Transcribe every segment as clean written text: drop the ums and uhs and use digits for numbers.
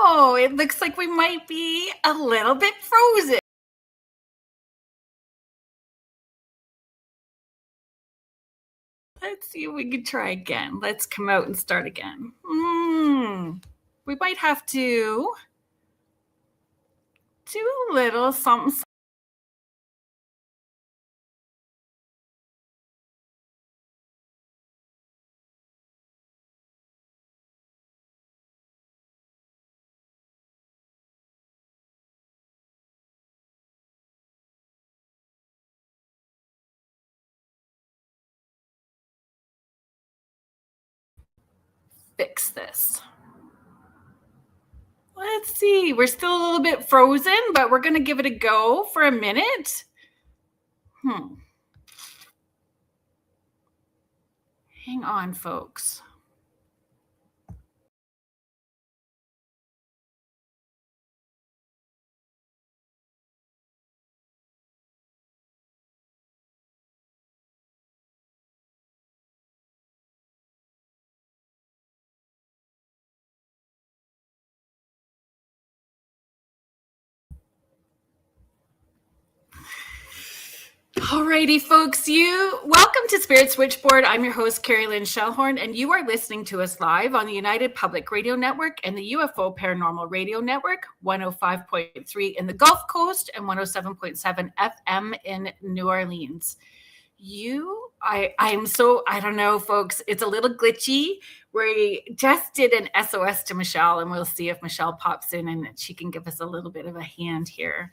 Oh, it looks like we might be a little bit frozen. Let's see if we can try again. Let's come out and start again. We might have to do a little something. Fix this. Let's see. We're still a little bit frozen, but we're going to give it a go for a minute. Hang on, folks. Alrighty, folks, welcome to Spirit Switchboard. I'm your host, Carrie Lynn Shellhorn, and you are listening to us live on the United Public Radio Network and the UFO Paranormal Radio Network, 105.3 in the Gulf Coast and 107.7 FM in New Orleans. I don't know, folks, it's a little glitchy. We just did an SOS to Michelle, and we'll see if Michelle pops in and she can give us a little bit of a hand here.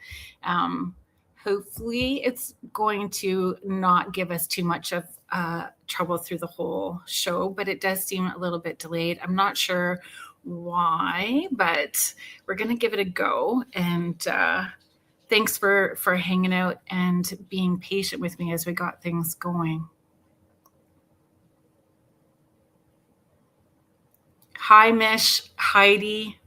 Hopefully it's going to not give us too much of trouble through the whole show, but it does seem a little bit delayed. I'm not sure why, but we're going to give it a go. And thanks for hanging out and being patient with me as we got things going. Hi, Mish, Heidi,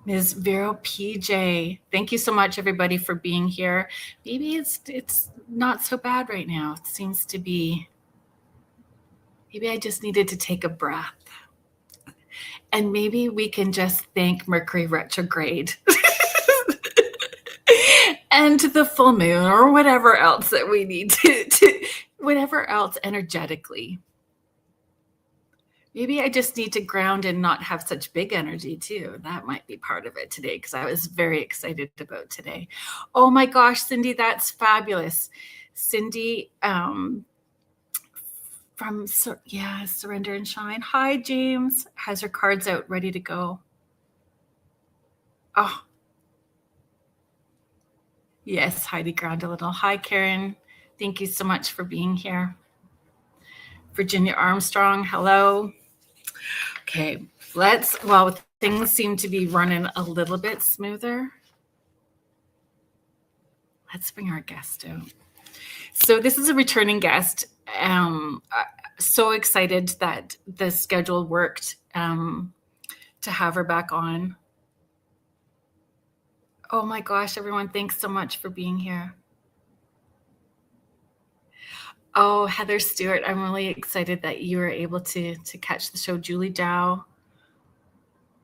Ms. Vero PJ. Thank you so much, everybody, for being here. Maybe it's not so bad right now. It seems to be, maybe I just needed to take a breath. And maybe we can just thank Mercury retrograde and the full moon or whatever else that we need to whatever else energetically. Maybe I just need to ground and not have such big energy too. That might be part of it today because I was very excited about today. Oh my gosh, Cindy, that's fabulous. Cindy from Surrender and Shine. Hi, James. Has her cards out ready to go. Oh, yes, Heidi ground a little. Hi, Karen. Thank you so much for being here. Virginia Armstrong, hello. Okay, things seem to be running a little bit smoother. Let's bring our guest out. So this is a returning guest. So excited that the schedule worked to have her back on. Oh my gosh, everyone, thanks so much for being here. Oh, Heather Stewart, I'm really excited that you were able to catch the show. Julie Dow,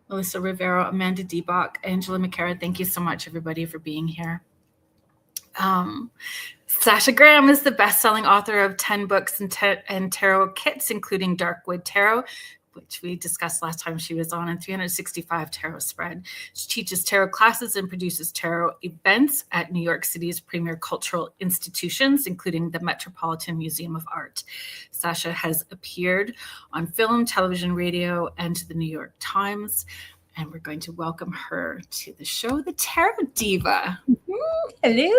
Melissa Rivero, Amanda Debach, Angela McCara, thank you so much, everybody, for being here. Sasha Graham is the best-selling author of 10 books and tarot kits, including Darkwood Tarot, which we discussed last time she was on, and 365 tarot spread. She teaches tarot classes and produces tarot events at New York City's premier cultural institutions, including the Metropolitan Museum of Art. Sasha has appeared on film, television, radio, and the New York Times. And we're going to welcome her to the show, the Tarot Diva. Hello.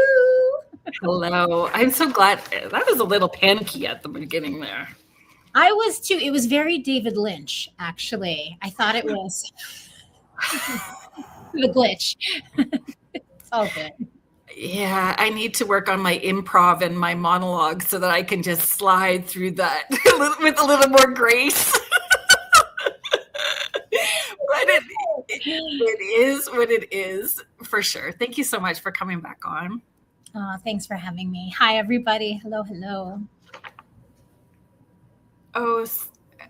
Hello. I'm so glad. That was a little panicky at the beginning there. I was too. It was very David Lynch, actually. I thought it was the glitch. It's all good. Yeah, I need to work on my improv and my monologue so that I can just slide through that with a little more grace. But it is what it is, for sure. Thank you so much for coming back on. Thanks for having me. Hi, everybody. Hello, hello. Oh,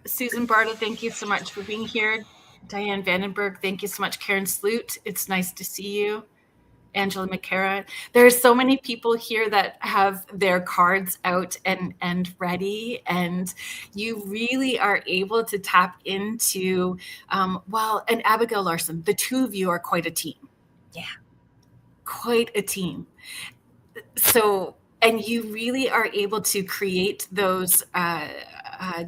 Susan Barta, thank you so much for being here. Diane Vandenberg, thank you so much. Karen Sloot, it's nice to see you. Angela McCara. There's so many people here that have their cards out and ready, and you really are able to tap into, and Abigail Larson, the two of you are quite a team. Yeah. Quite a team. So, and you really are able to create those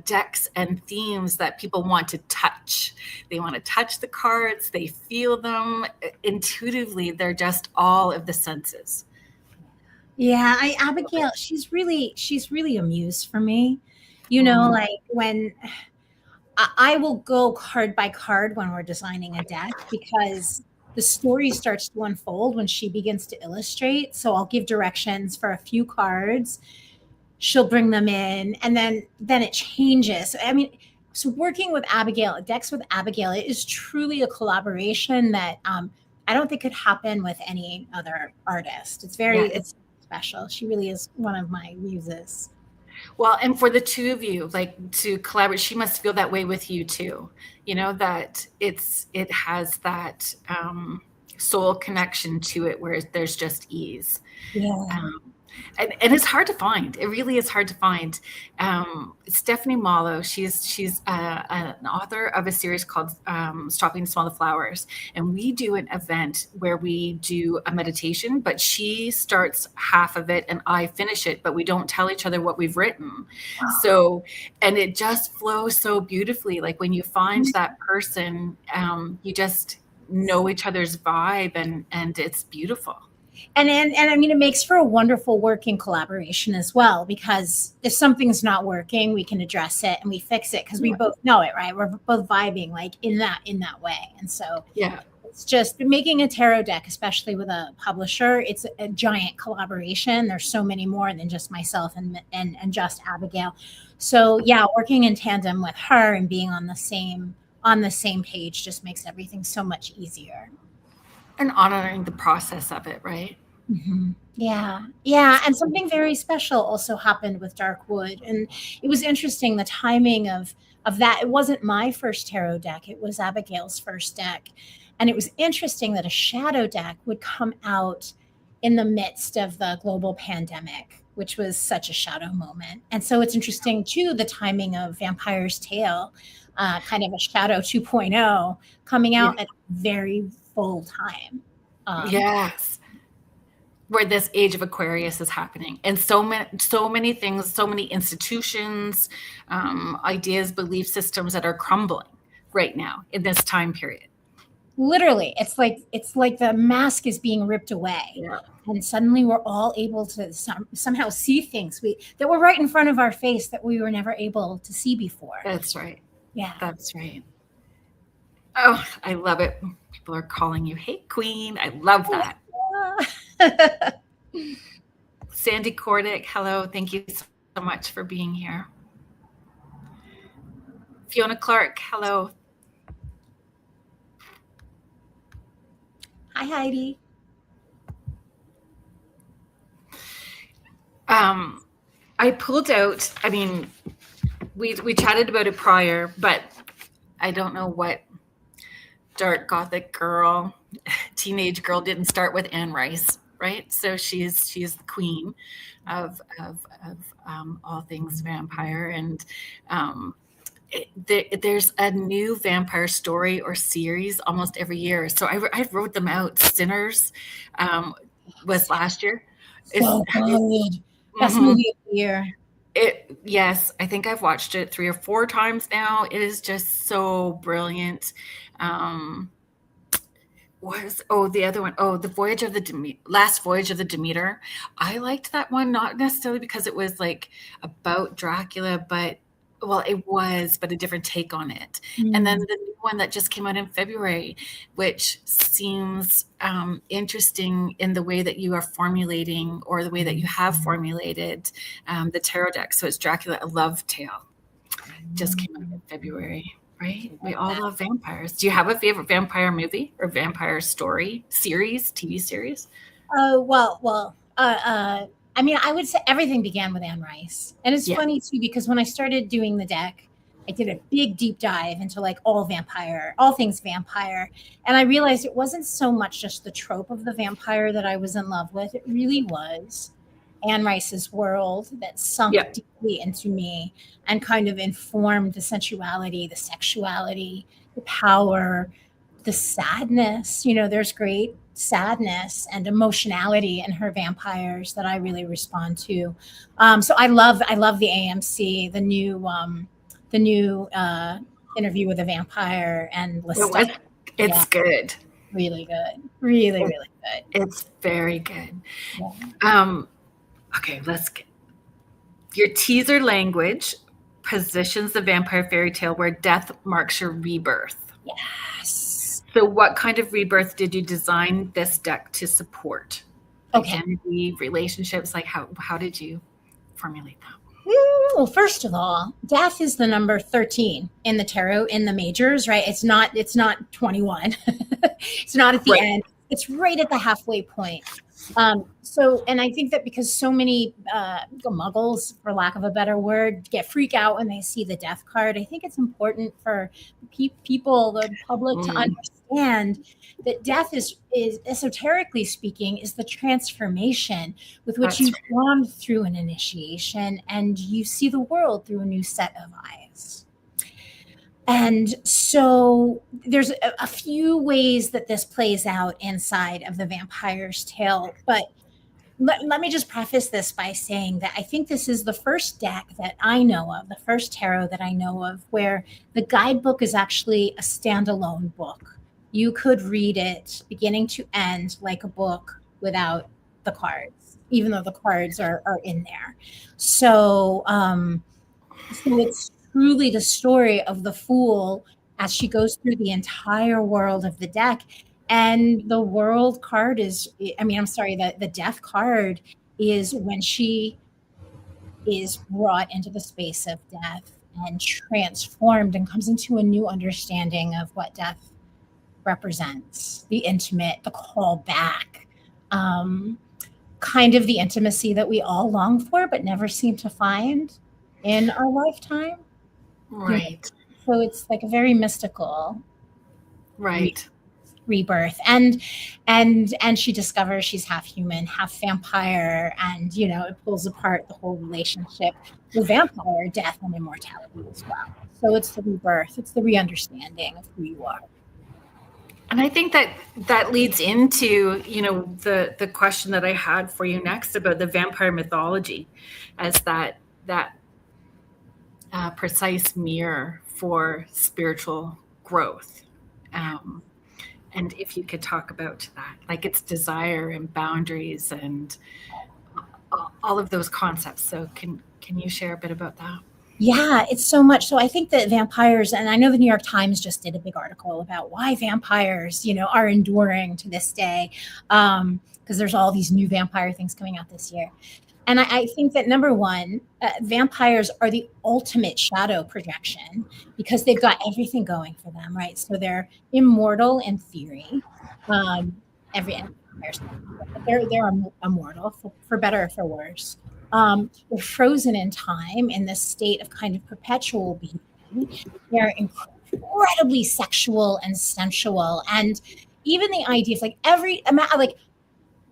decks and themes that people want to touch. They want to touch the cards, they feel them intuitively. They're just all of the senses. Yeah, Abigail, she's really a muse for me. You know, like when I will go card by card when we're designing a deck, because the story starts to unfold when she begins to illustrate. So I'll give directions for a few cards. She'll bring them in, and then it changes. I mean, so working with Abigail, decks with Abigail, it is truly a collaboration that I don't think could happen with any other artist. It's special. She really is one of my muses. Well, and for the two of you, like, to collaborate, she must feel that way with you too. You know, that it has that soul connection to it where there's just ease. Yeah. And it's hard to find. It really is hard to find. Stephanie Malo, she's an author of a series called Stopping to Smell the Flowers. And we do an event where we do a meditation, but she starts half of it and I finish it, but we don't tell each other what we've written. Wow. So, and it just flows so beautifully. Like when you find that person, you just know each other's vibe, and it's beautiful. And I mean, it makes for a wonderful working collaboration as well, because if something's not working, we can address it and we fix it because we both know it, right? We're both vibing like in that way. And so it's just making a tarot deck, especially with a publisher, it's a giant collaboration. There's so many more than just myself and just Abigail. So yeah, working in tandem with her and being on the same page just makes everything so much easier. And honoring the process of it, right? Mm-hmm. Yeah. And something very special also happened with Darkwood. And it was interesting, the timing of that. It wasn't my first tarot deck. It was Abigail's first deck. And it was interesting that a shadow deck would come out in the midst of the global pandemic, which was such a shadow moment. And so it's interesting, too, the timing of Vampire's Tale, kind of a shadow 2.0, coming out at very full time. Yes. Where this age of Aquarius is happening, and so many things, so many institutions, ideas, belief systems that are crumbling right now in this time period. Literally, it's like the mask is being ripped away, and suddenly we're all able to somehow see things that were right in front of our face that we were never able to see before. That's right. Yeah, that's right. Oh, I love it. People are calling you, "Hey, Queen." I love that. Sandy Cordick, hello. Thank you so much for being here. Fiona Clark, hello. Hi, Heidi. I pulled out, I mean, we chatted about it prior, but I don't know what dark Gothic girl, teenage girl didn't start with Anne Rice, right? So she's the queen of all things vampire, and there's a new vampire story or series almost every year. So I wrote them out. Sinners was last year. So good. Best movie of the year. Yes, I think I've watched it 3 or 4 times now. It is just so brilliant. The other one? The Last Voyage of the Demeter. I liked that one, not necessarily because it was like about Dracula, but Well, it was, but a different take on it. And then the new one that just came out in February, which seems interesting in the way that you are formulating, or the way that you have formulated the tarot deck. So it's Dracula, a Love Tale. Just came out in February, right? We all love vampires. Do you have a favorite vampire movie or vampire story, series, TV series? I mean, I would say everything began with Anne Rice. And it's funny too, because when I started doing the deck, I did a big deep dive into like all things vampire. And I realized it wasn't so much just the trope of the vampire that I was in love with. It really was Anne Rice's world that sunk deeply into me and kind of informed the sensuality, the sexuality, the power, the sadness. There's great sadness and emotionality in her vampires that I really respond to. So I love the AMC, the new Interview with a Vampire and Lestat. It's good. Really good. Really, really good. It's very good. Yeah. Okay, let's get your teaser language positions the vampire fairy tale where death marks your rebirth. Yes. So what kind of rebirth did you design this deck to support? Identity, relationships, like how did you formulate that? Well, first of all, death is the number 13 in the tarot, in the majors, right? It's not 21. It's not at the end. It's right at the halfway point. And I think that because so many muggles, for lack of a better word, freak out when they see the death card, I think it's important for people, the public, to understand that death is esoterically speaking, is the transformation with which you've gone through an initiation, and you see the world through a new set of eyes. And so there's a few ways that this plays out inside of the vampire's tale. But let me just preface this by saying that I think this is the first deck that I know of, the first tarot that I know of, where the guidebook is actually a standalone book. You could read it beginning to end like a book without the cards, even though the cards are in there. So it's truly the story of the Fool as she goes through the entire world of the deck. And the world card the death card is when she is brought into the space of death and transformed and comes into a new understanding of what death represents, the intimate, the call back, kind of the intimacy that we all long for but never seem to find in our lifetime. Right. So it's like a very mystical rebirth. And she discovers she's half human, half vampire, and it pulls apart the whole relationship with vampire, death, and immortality as well. So it's the rebirth, it's the re-understanding of who you are. And I think that leads into, the question that I had for you next about the vampire mythology as that precise mirror for spiritual growth. And if you could talk about that, like its desire and boundaries and all of those concepts. So can you share a bit about that? Yeah, it's so much. So I think that vampires, and I know the New York Times just did a big article about why vampires, are enduring to this day, because there's all these new vampire things coming out this year. And I think that number one, vampires are the ultimate shadow projection because they've got everything going for them, right? So they're immortal in theory. They're immortal for better or for worse. They're frozen in time in this state of kind of perpetual being. They're incredibly sexual and sensual, and even the idea of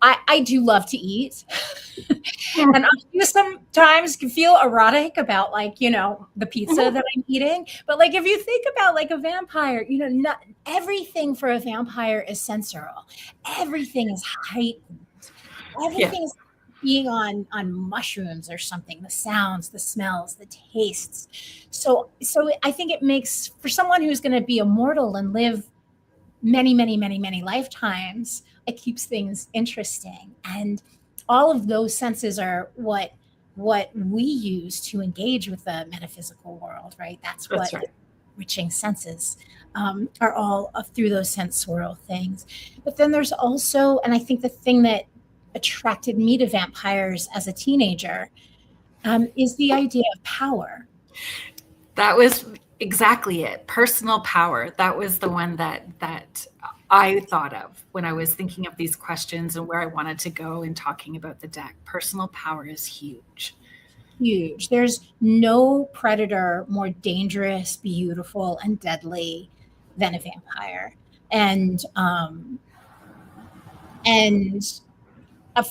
I do love to eat. And I do sometimes feel erotic about the pizza that I'm eating. But if you think about a vampire, not everything for a vampire is sensorial. Everything is heightened. Everything is being on mushrooms or something, the sounds, the smells, the tastes. So I think it makes, for someone who's going to be immortal and live many, many, many, many lifetimes, it keeps things interesting. And all of those senses are what what we use to engage with the metaphysical world, right? That's what right. enriching senses are all through those sensorial things. But then there's also, and I think the thing that attracted me to vampires as a teenager is the idea of power. That was exactly it. Personal power. That was the one that I thought of when I was thinking of these questions and where I wanted to go in talking about the deck. Personal power is huge. Huge. There's no predator more dangerous, beautiful, and deadly than a vampire. And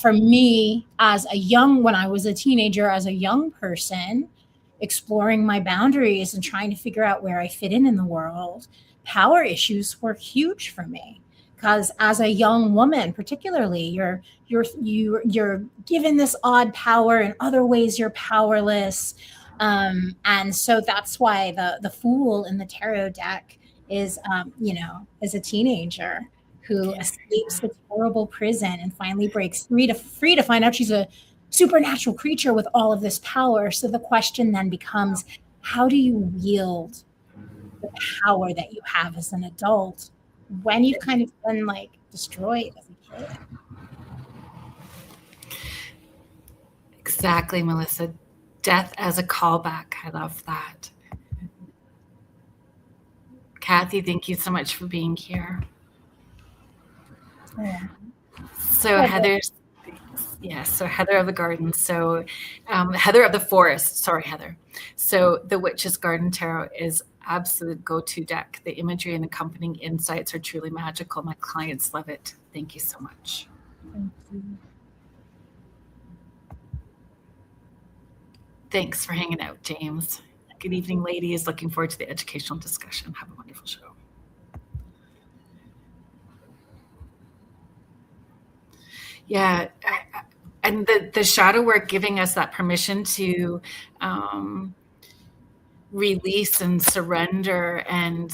for me, when I was a teenager, as a young person, exploring my boundaries and trying to figure out where I fit in the world, power issues were huge for me. Because as a young woman, particularly, you're given this odd power. In other ways, you're powerless, and so that's why the Fool in the tarot deck is, as a teenager who escapes the terrible prison and finally breaks free to find out she's a supernatural creature with all of this power. So the question then becomes, how do you wield the power that you have as an adult when you've kind of been like destroyed as a kid? Exactly, Melissa. Death as a callback. I love that. Kathy, thank you so much for being here. Yeah. So Heather's, so Heather of the Garden. So Heather of the Forest. Sorry, Heather. So the Witch's Garden Tarot is absolute go-to deck. The imagery and accompanying insights are truly magical. My clients love it. Thank you so much. Thank you. Thanks for hanging out, James. Good evening, ladies. Looking forward to the educational discussion. Have a wonderful show. Yeah, and the shadow work giving us that permission to release and surrender and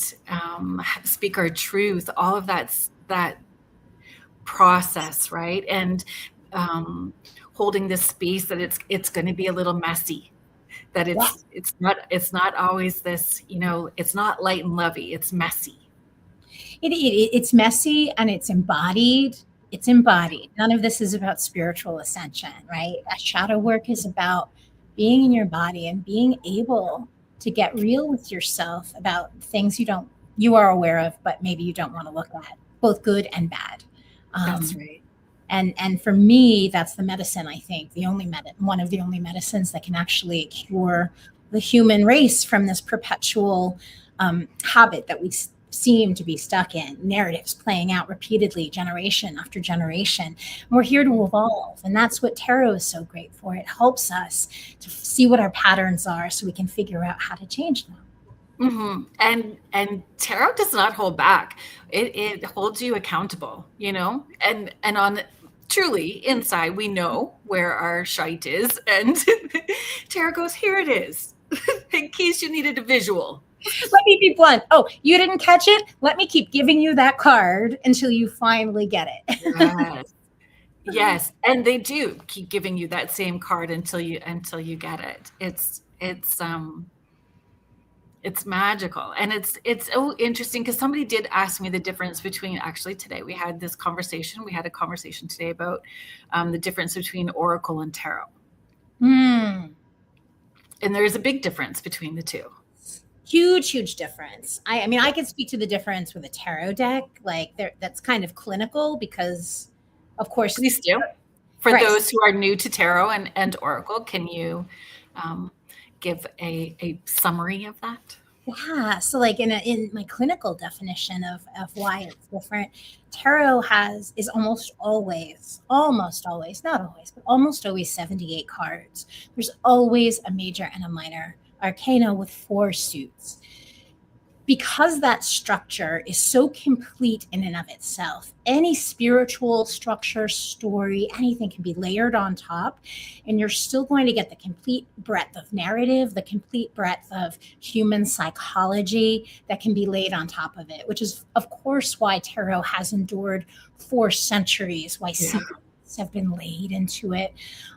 speak our truth. All of that process, right? And holding this space that it's going to be a little messy. That it's not always this, it's not light and lovey. It's messy. It's messy and it's embodied. It's embodied. None of this is about spiritual ascension, right? Shadow work is about being in your body and being able to get real with yourself about things you are aware of, but maybe you don't want to look at, both good and bad. That's right. And for me, that's the medicine. I think one of the only medicines that can actually cure the human race from this perpetual habit that we seem to be stuck in, narratives playing out repeatedly, generation after generation. And we're here to evolve. And that's what tarot is so great for. It helps us to see what our patterns are so we can figure out how to change them. Mm-hmm. And tarot does not hold back. It holds you accountable, and on truly inside, we know where our shite is. And tarot goes, here it is, in case you needed a visual. Let me be blunt. Oh, you didn't catch it? Let me keep giving you that card until you finally get it. Yes. Yes. And they do keep giving you that same card until you get it. It's magical. And it's so interesting because somebody did ask me the difference between, actually today we had a conversation today about the difference between oracle and tarot. And there is a big difference between the two. Huge difference. I mean, I can speak to the difference with a tarot deck. Like that's kind of clinical because, of course, please do. For those who are new to tarot and oracle, can you give a summary of that? Yeah. So like in my clinical definition of why it's different, tarot is almost always, not always, but almost always 78 cards. There's always a major and a minor arcana with 4 suits. Because that structure is so complete in and of itself, any spiritual structure, story, anything can be layered on top, and you're still going to get the complete breadth of narrative, the complete breadth of human psychology that can be laid on top of it, which is, of course, why tarot has endured for centuries, why secrets have been laid into it,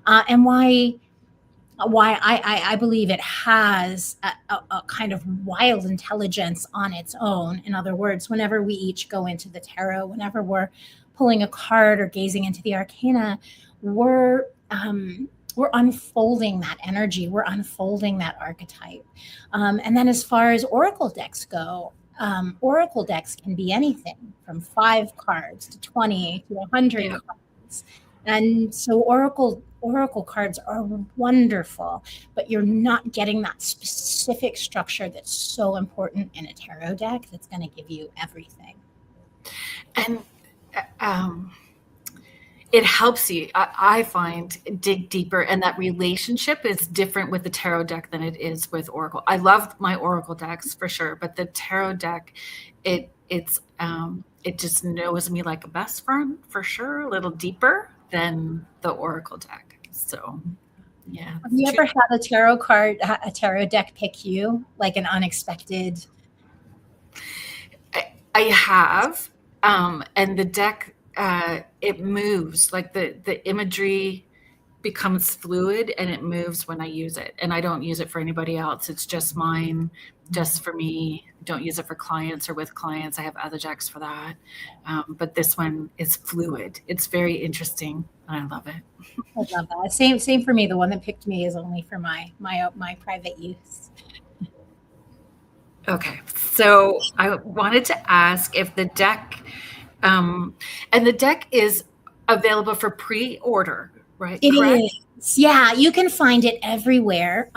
and why why I believe it has a kind of wild intelligence on its own. In other words, whenever we each go into the tarot, whenever we're pulling a card or gazing into the arcana, we're we're unfolding that energy, we're unfolding that archetype. And then as far as oracle decks go, oracle decks can be anything from 5 cards to 20 to 100 Yeah. cards. And so oracle cards are wonderful, but you're not getting that specific structure that's so important in a tarot deck that's going to give you everything. And it helps you, I find, dig deeper, and that relationship is different with the tarot deck than it is with oracle. I love my oracle decks for sure, but the tarot deck, it just knows me like a best friend for sure, a little deeper than the oracle deck. So yeah. Have you ever had a tarot deck pick you, like an unexpected? I have, and the deck, it moves, like the imagery becomes fluid and it moves when I use it. And I don't use it for anybody else. It's just mine, just for me. Don't use it for clients or with clients. I have other decks for that. But this one is fluid. It's very interesting. And I love it. I love that. Same for me. The one that picked me is only for my private use. Okay. So I wanted to ask if the deck, and the deck is available for pre-order, right? It Correct? is. Yeah, you can find it everywhere.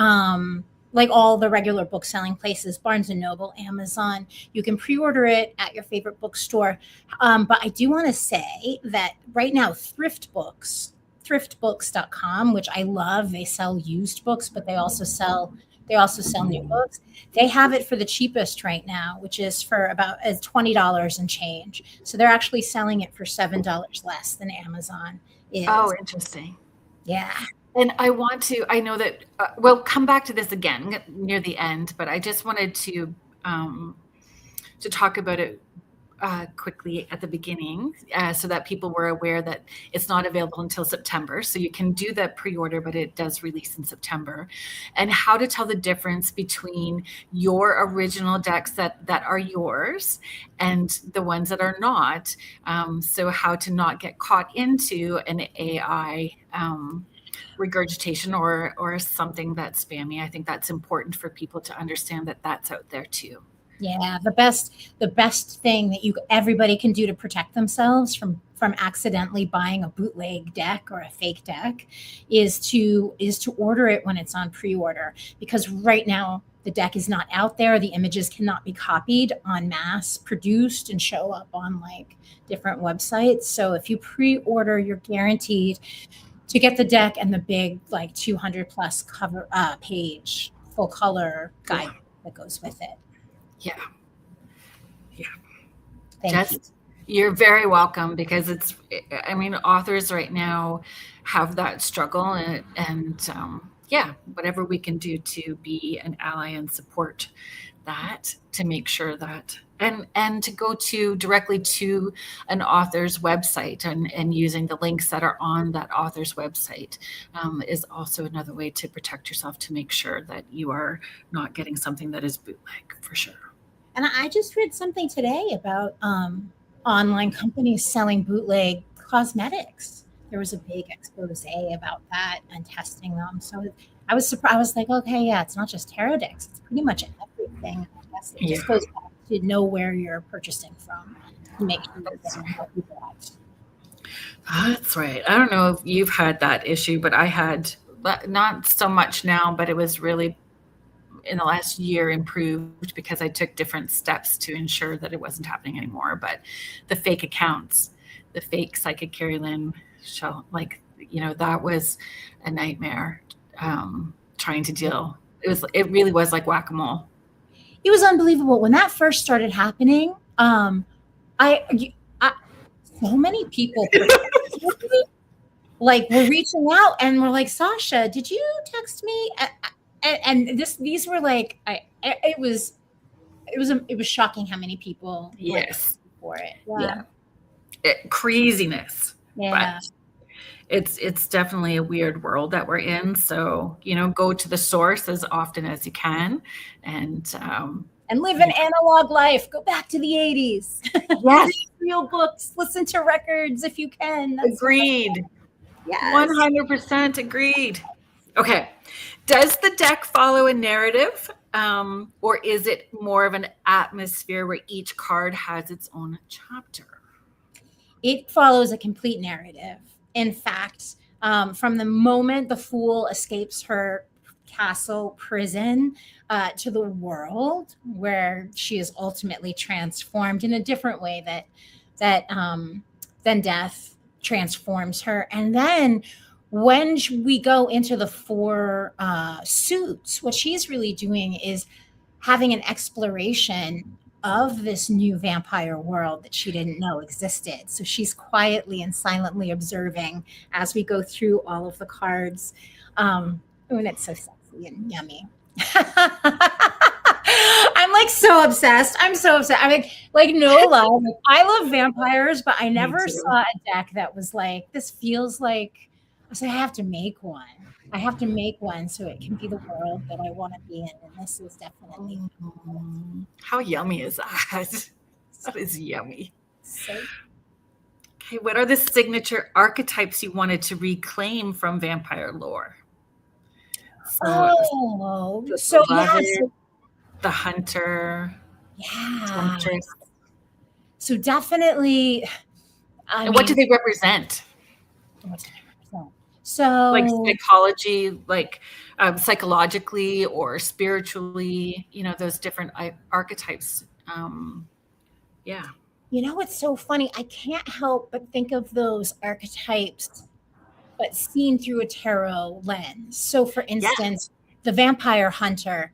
Like all the regular book selling places, Barnes and Noble, Amazon. You can pre-order it at your favorite bookstore. But I do want to say that right now, thriftbooks.com, which I love, they sell used books, but they also sell new books. They have it for the cheapest right now, which is for about $20 and change. So they're actually selling it for $7 less than Amazon is. Oh, interesting. Yeah. And I know that, we'll come back to this again near the end, but I just wanted to talk about it quickly at the beginning, so that people were aware that it's not available until September. So you can do the pre-order, but it does release in September. And how to tell the difference between your original decks that are yours and the ones that are not. So how to not get caught into an AI regurgitation or something that's spammy. I think that's important for people to understand that that's out there too. Yeah, the best thing that everybody can do to protect themselves from accidentally buying a bootleg deck or a fake deck is to order it when it's on pre-order, because right now the deck is not out there. The images cannot be copied en masse, produced, and show up on like different websites. So if you pre-order, you're guaranteed to get the deck and the big like 200 plus cover page full color guide that goes with it. Yeah. Thank you. You're very welcome, because authors right now have that struggle, and whatever we can do to be an ally and support that, to make sure that, and to go directly to an author's website and using the links that are on that author's website is also another way to protect yourself, to make sure that you are not getting something that is bootleg, for sure. And I just read something today about online companies selling bootleg cosmetics. There was a big expose about that and testing them. So I was surprised. I was like, okay, yeah, it's not just tarot decks. It's pretty much everything. It just goes back to know where you're purchasing from and make sure you're getting what you bought. That's right. I don't know if you've had that issue, but I had, not so much now, but it was really in the last year improved, because I took different steps to ensure that it wasn't happening anymore. But the fake accounts, the fake Psychic Carrie Lynn show, that was a nightmare, trying to deal. It really was like whack-a-mole. It was unbelievable when that first started happening. So many people like were reaching out and were like, Sasha, did you text me? And these were like, it was shocking how many people yes for it. Craziness. Yeah. it's definitely a weird world that we're in. So, go to the source as often as you can, and live an analog life. Go back to the 80s. Yes. Read real books. Listen to records if you can. Agreed. Yes. 100% agreed. Okay. Does the deck follow a narrative, or is it more of an atmosphere where each card has its own chapter? It follows a complete narrative. In fact, from the moment the fool escapes her castle prison to the world where she is ultimately transformed in a different way than death transforms her, and then when we go into the four suits, what she's really doing is having an exploration of this new vampire world that she didn't know existed. So she's quietly and silently observing as we go through all of the cards. And it's so sexy and yummy. I'm like so obsessed. I'm so upset. I mean, like no love. Like, I love vampires, but I never saw a deck that was like, this feels like, I said, I have to make one. I have to make one so it can be the world that I want to be in. And this is definitely. How yummy is that? That is yummy. So, okay, what are the signature archetypes you wanted to reclaim from vampire lore? so the hunter. Yeah. So definitely. And what do they represent? So like psychology, like psychologically or spiritually, those different archetypes. Yeah. It's so funny. I can't help but think of those archetypes, but seen through a tarot lens. So for instance, the vampire hunter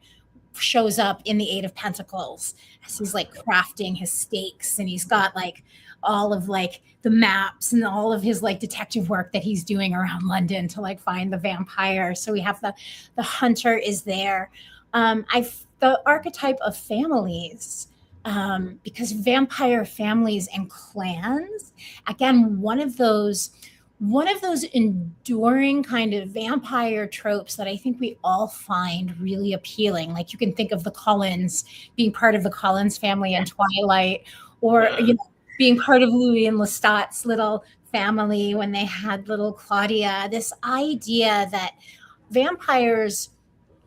shows up in the Eight of Pentacles as he's like crafting his stakes, and he's got like all of like the maps and all of his like detective work that he's doing around London to like find the vampire. So we have the hunter is there. The archetype of families, because vampire families and clans, again, one of those enduring kind of vampire tropes that I think we all find really appealing. Like you can think of the Cullens, being part of the Cullens family in Twilight, or being part of Louis and Lestat's little family when they had little Claudia. This idea that vampires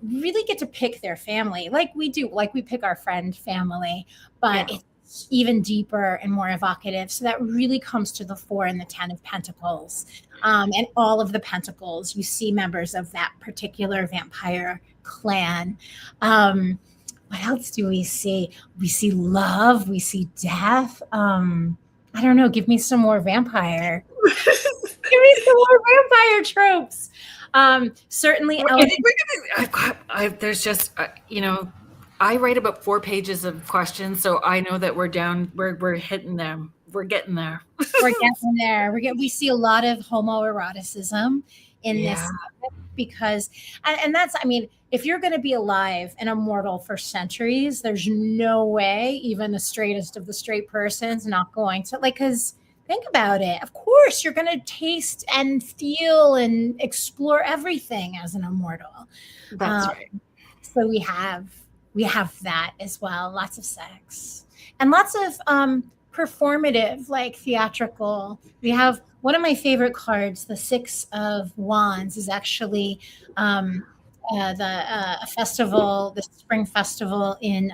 really get to pick their family, like we do, like we pick our friend family, but it's even deeper and more evocative. So that really comes to the fore in the 10 of Pentacles. And all of the Pentacles, you see members of that particular vampire clan. What else do we see? We see love, we see death. I don't know, give me some more vampire. Give me some more vampire tropes. Certainly, there's just I write about 4 pages of questions, so I know that we're hitting them. We're getting there. We're getting there. We see a lot of homoeroticism in this, because, and that's, I mean, if you're going to be alive and immortal for centuries, there's no way even the straightest of the straight person's not going to, like, because think about it. Of course, you're going to taste and feel and explore everything as an immortal. That's right. So we have that as well. Lots of sex and lots of performative, like theatrical. We have one of my favorite cards, the 6 of Wands, is actually the festival, the spring festival in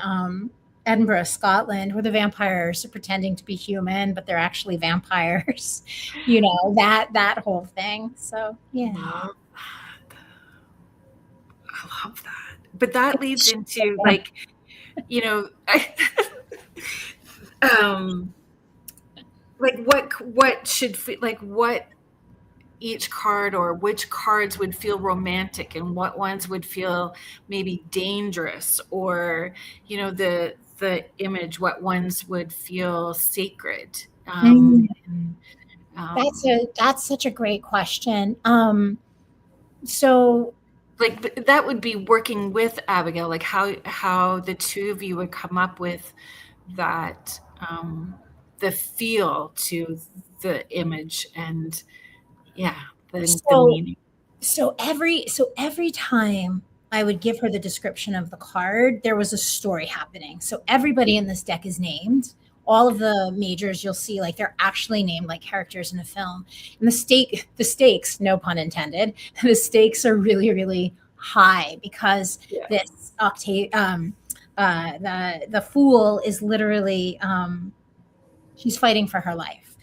Edinburgh, Scotland, where the vampires are pretending to be human, but they're actually vampires. That whole thing. So yeah. I love that. But that leads into like, like what should feel like what each card or which cards would feel romantic and what ones would feel maybe dangerous, or the image, what ones would feel sacred. That's such a great question. So like that would be working with Abigail, like how the two of you would come up with that, the feel to the image. And the meaning. So every time I would give her the description of the card, there was a story happening. So everybody in this deck is named. All of the majors you'll see, like they're actually named like characters in a film. And the stakes, no pun intended, the stakes are really, really high because this octave, the fool is literally, she's fighting for her life.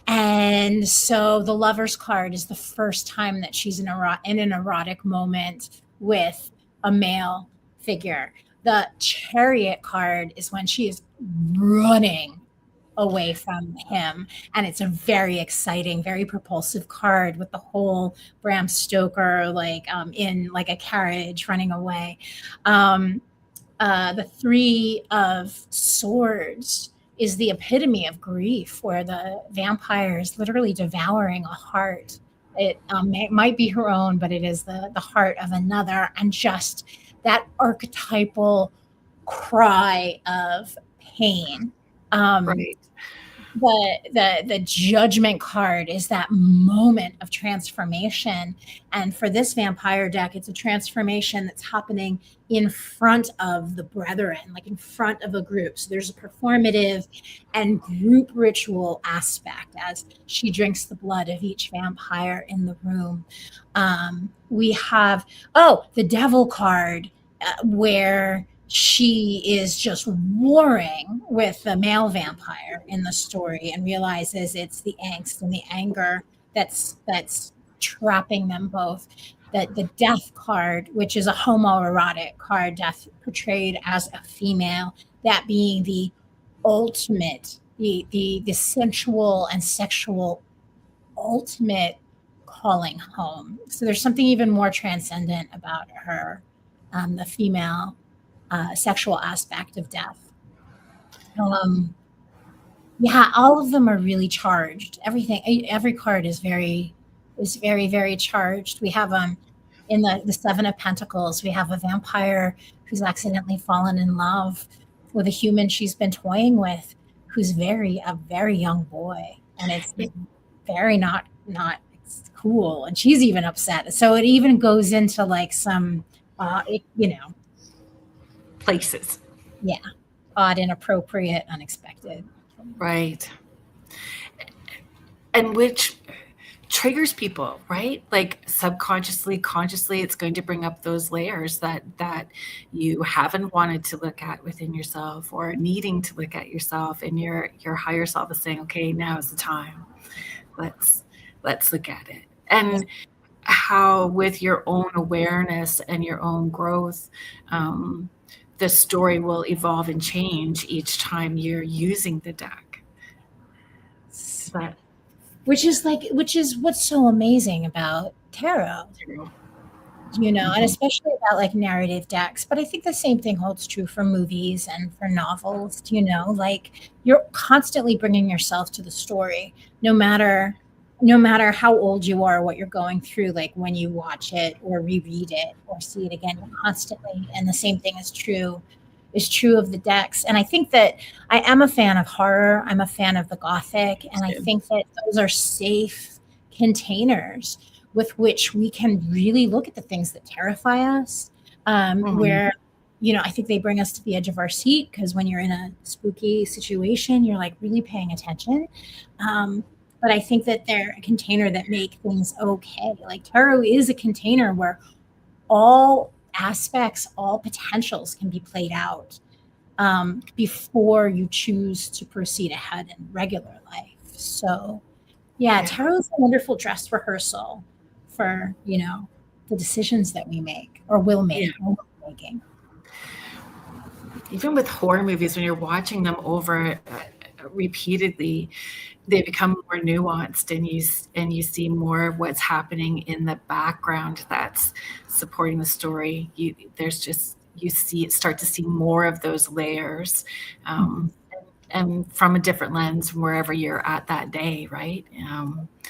And so the lover's card is the first time that she's in an erotic moment with a male figure. The chariot card is when she is running away from him. And it's a very exciting, very propulsive card with the whole Bram Stoker, like in like a carriage running away. The Three of Swords is the epitome of grief, where the vampire is literally devouring a heart. It might be her own, but it is the heart of another, and just that archetypal cry of pain. Right. The Judgment card is that moment of transformation, and for this vampire deck, it's a transformation that's happening in front of the brethren, like in front of a group. So there's a performative and group ritual aspect as she drinks the blood of each vampire in the room. We have the Devil card, where she is just warring with the male vampire in the story and realizes it's the angst and the anger that's trapping them both. The Death card, which is a homoerotic card, death portrayed as a female, that being the ultimate, the sensual and sexual ultimate calling home. So there's something even more transcendent about her, the female sexual aspect of death. All of them are really charged. Every card is very, very charged. We have in the Seven of Pentacles, we have a vampire who's accidentally fallen in love with a human she's been toying with, who's a very young boy, and it's very not cool, and she's even upset. So it even goes into like some, places. Yeah. Odd, inappropriate, unexpected. Right. And which triggers people, right? Like subconsciously, consciously, it's going to bring up those layers that you haven't wanted to look at within yourself, or needing to look at yourself, and your higher self is saying, okay, now is the time. Let's look at it. And how with your own awareness and your own growth, the story will evolve and change each time you're using the deck. But which is what's so amazing about tarot, and especially about like narrative decks. But I think the same thing holds true for movies and for novels. Like you're constantly bringing yourself to the story, no matter how old you are, what you're going through. Like when you watch it or reread it or see it again, you're constantly, and the same thing is true of the decks. And I think that I am a fan of horror. I'm a fan of the Gothic. And I think that those are safe containers with which we can really look at the things that terrify us, where, I think they bring us to the edge of our seat, because when you're in a spooky situation, you're like really paying attention. But I think that they're a container that make things okay. Like tarot is a container where all aspects, all potentials can be played out before you choose to proceed ahead in regular life. So tarot is a wonderful dress rehearsal for, the decisions that we make or will make or we're making. Even with horror movies, when you're watching them over repeatedly, they become more nuanced, and you see more of what's happening in the background that's supporting the story. You start to see more of those layers, and from a different lens, wherever you're at that day, right?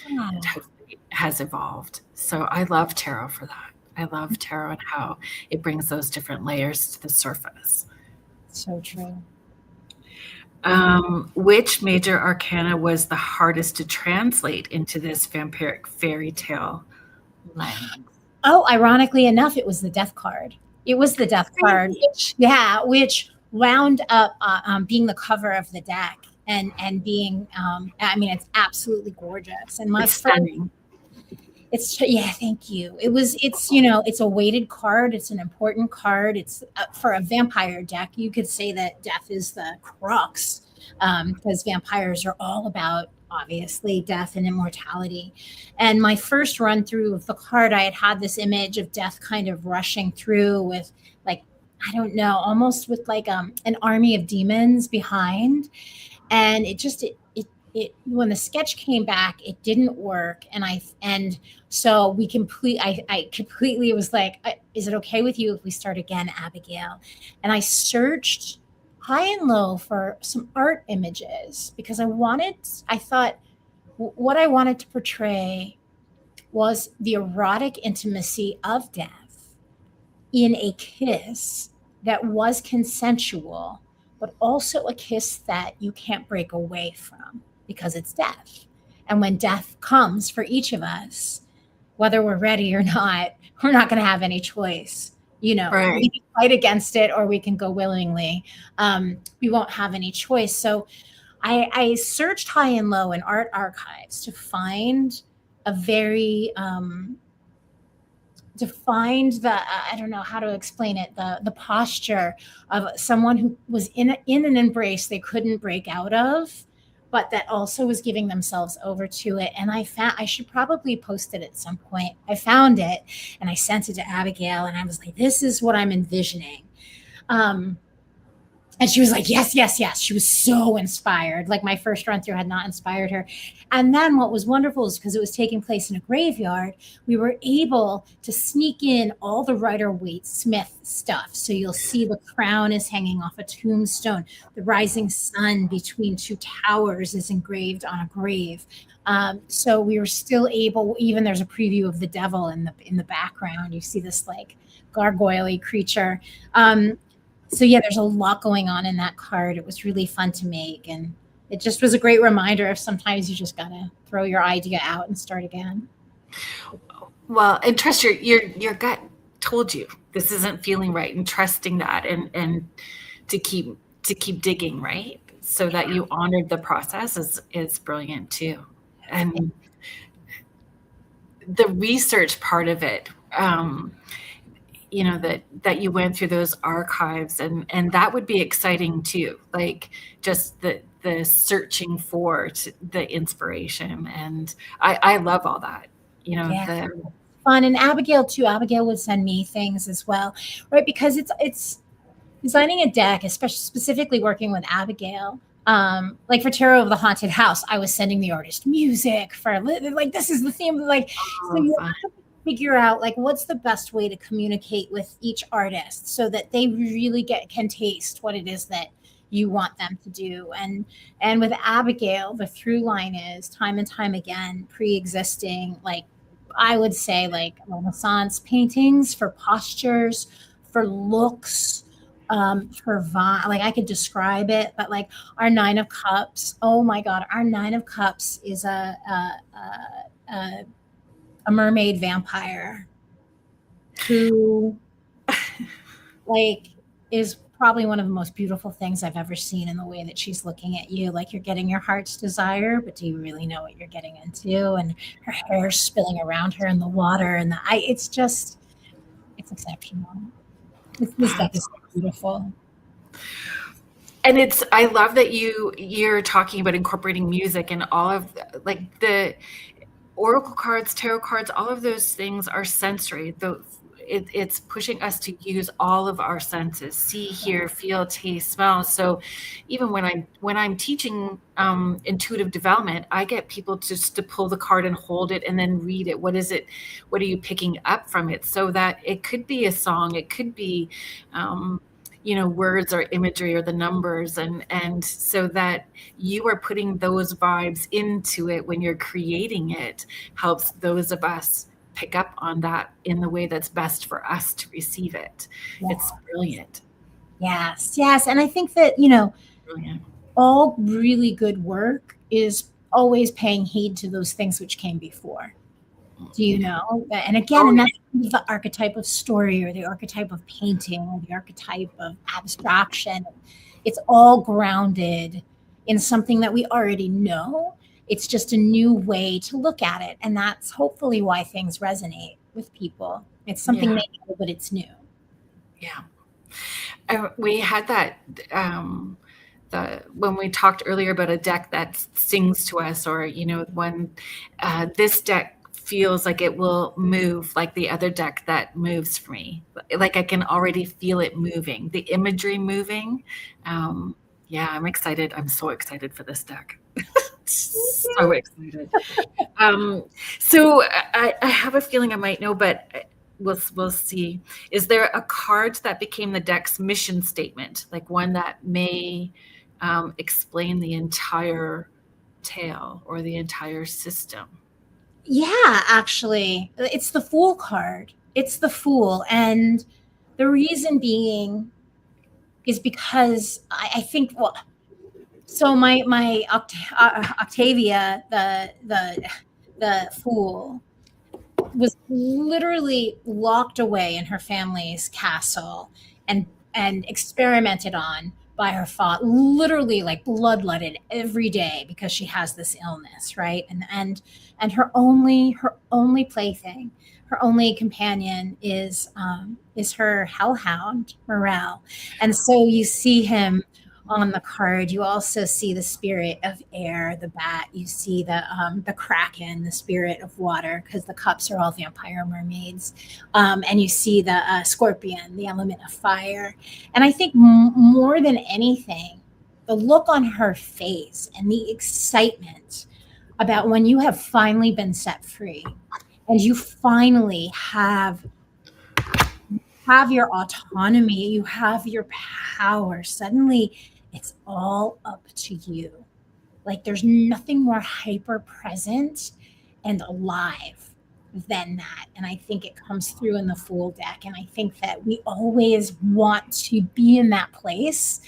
It has evolved. So I love tarot for that. I love tarot and how it brings those different layers to the surface. So true. Which major arcana was the hardest to translate into this vampiric fairy tale lens? Oh, ironically enough, it was the death card. It was the death card, which wound up being the cover of the deck and being, I mean, it's absolutely gorgeous. And my It's stunning. yeah, thank you. It's, you know, it's a weighted card. It's an important card. It's for a vampire deck. You could say that death is the crux, because vampires are all about, obviously, death and immortality. And my first run through of the card, I had this image of death kind of rushing through with, like, I don't know, almost with like an army of demons behind. And it when the sketch came back, it didn't work. And so I completely was like, is it okay with you if we start again, Abigail? And I searched high and low for some art images because I thought what I wanted to portray was the erotic intimacy of death in a kiss that was consensual, but also a kiss that you can't break away from because it's death. And when death comes for each of us, whether we're ready or not, we're not going to have any choice. You know, Right. we can fight against it or we can go willingly. We won't have any choice. So I searched high and low in art archives to find a very I don't know how to explain it, the posture of someone who was in an embrace they couldn't break out of, but that also was giving themselves over to it. And I should probably post it at some point. I found it and I sent it to Abigail and I was like, this is what I'm envisioning. And she was like, yes, yes, yes. She was so inspired. Like my first run through had not inspired her. And then what was wonderful is because it was taking place in a graveyard, we were able to sneak in all the Rider-Waite-Smith stuff. So you'll see the crown is hanging off a tombstone. The rising sun between two towers is engraved on a grave. So we were still able, even there's a preview of the devil in the background. You see this like gargoyle-y creature. So yeah, there's a lot going on in that card. It was really fun to make, and it just was a great reminder of sometimes you just gotta throw your idea out and start again. Well, and trust your gut told you this isn't feeling right, and trusting that, and to keep digging, right? So that you honored the process is brilliant too, and the research part of it. You know, that you went through those archives, and that would be exciting too, like just the searching for the inspiration. And I love all that, you know. Yeah. Fun. And Abigail too. Abigail would send me things as well, right? Because it's designing a deck, especially specifically working with Abigail. Like for Tarot of the Haunted House, I was sending the artist music for like, this is the theme, like, so you have to figure out like what's the best way to communicate with each artist so that they really can taste what it is that you want them to do. And with Abigail, the through line is time and time again pre-existing, like I would say like Renaissance paintings for postures, for looks, for like I could describe it, but like our Nine of Cups, oh my God, our Nine of Cups is a mermaid vampire who like is probably one of the most beautiful things I've ever seen in the way that she's looking at you. Like you're getting your heart's desire, but do you really know what you're getting into? And her hair spilling around her in the water, and it's exceptional. This deck is so beautiful. And I love that you're talking about incorporating music and all of like the oracle cards, tarot cards, all of those things are sensory. It's pushing us to use all of our senses: see, hear, feel, taste, smell. So even when I'm teaching intuitive development, I get people just to pull the card and hold it and then read it. What is it? What are you picking up from it? So that it could be a song, it could be you know, words or imagery or the numbers, and so that you are putting those vibes into it when you're creating it helps those of us pick up on that in the way that's best for us to receive it. Yeah. It's brilliant. Yes. And I think that, you know, brilliant. all really good work is always paying heed to those things which came before. Do you know? And again, Oh, and that's the archetype of story or the archetype of painting or the archetype of abstraction. It's all grounded in something that we already know. It's just a new way to look at it. And that's hopefully why things resonate with people. It's something yeah, they know, but it's new. yeah. We had that when we talked earlier about a deck that sings to us, or when this deck feels like it will move like the other deck that moves for me, like I can already feel it moving, the imagery moving. Yeah, I'm excited. I'm so excited for this deck. So excited. So I have a feeling I might know, but we'll see. Is there a card that became the deck's mission statement, like one that may explain the entire tale or the entire system? Yeah, actually, it's the Fool card. It's the Fool. And the reason being is because I think, well, so my Octavia, the Fool, was literally locked away in her family's castle and experimented on by her father, literally like bloodletted every day because she has this illness, right? And her only plaything, her only companion is her hellhound Morel. And so you see him on the card. You also see the spirit of air, the bat. You see the kraken, the spirit of water, because the cups are all vampire mermaids. And you see the scorpion, the element of fire. And I think more than anything, the look on her face and the excitement about when you have finally been set free and you finally have your autonomy, you have your power. Suddenly, it's all up to you. Like there's nothing more hyper present and alive than that. And I think it comes through in the Fool deck. And I think that we always want to be in that place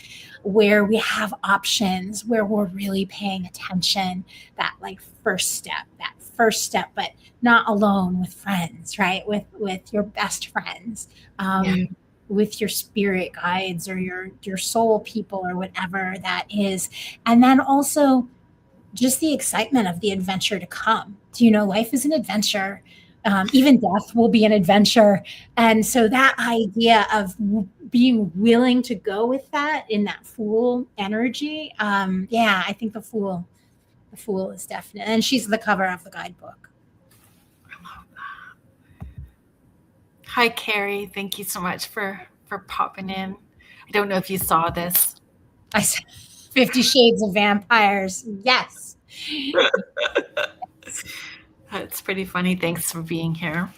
where we have options, where we're really paying attention, that first step, but not alone, with friends, right? With your best friends. Yeah, With your spirit guides or your soul people or whatever that is. And then also just the excitement of the adventure to come. Do you know, life is an adventure. Even death will be an adventure. And so that idea of being willing to go with that in that Fool energy, yeah, I think the Fool is definite. And she's the cover of the guidebook. hi Carrie, thank you so much for popping in. I don't know if you saw this. I said 50 Shades of Vampires. Yes. It's pretty funny. Thanks for being here.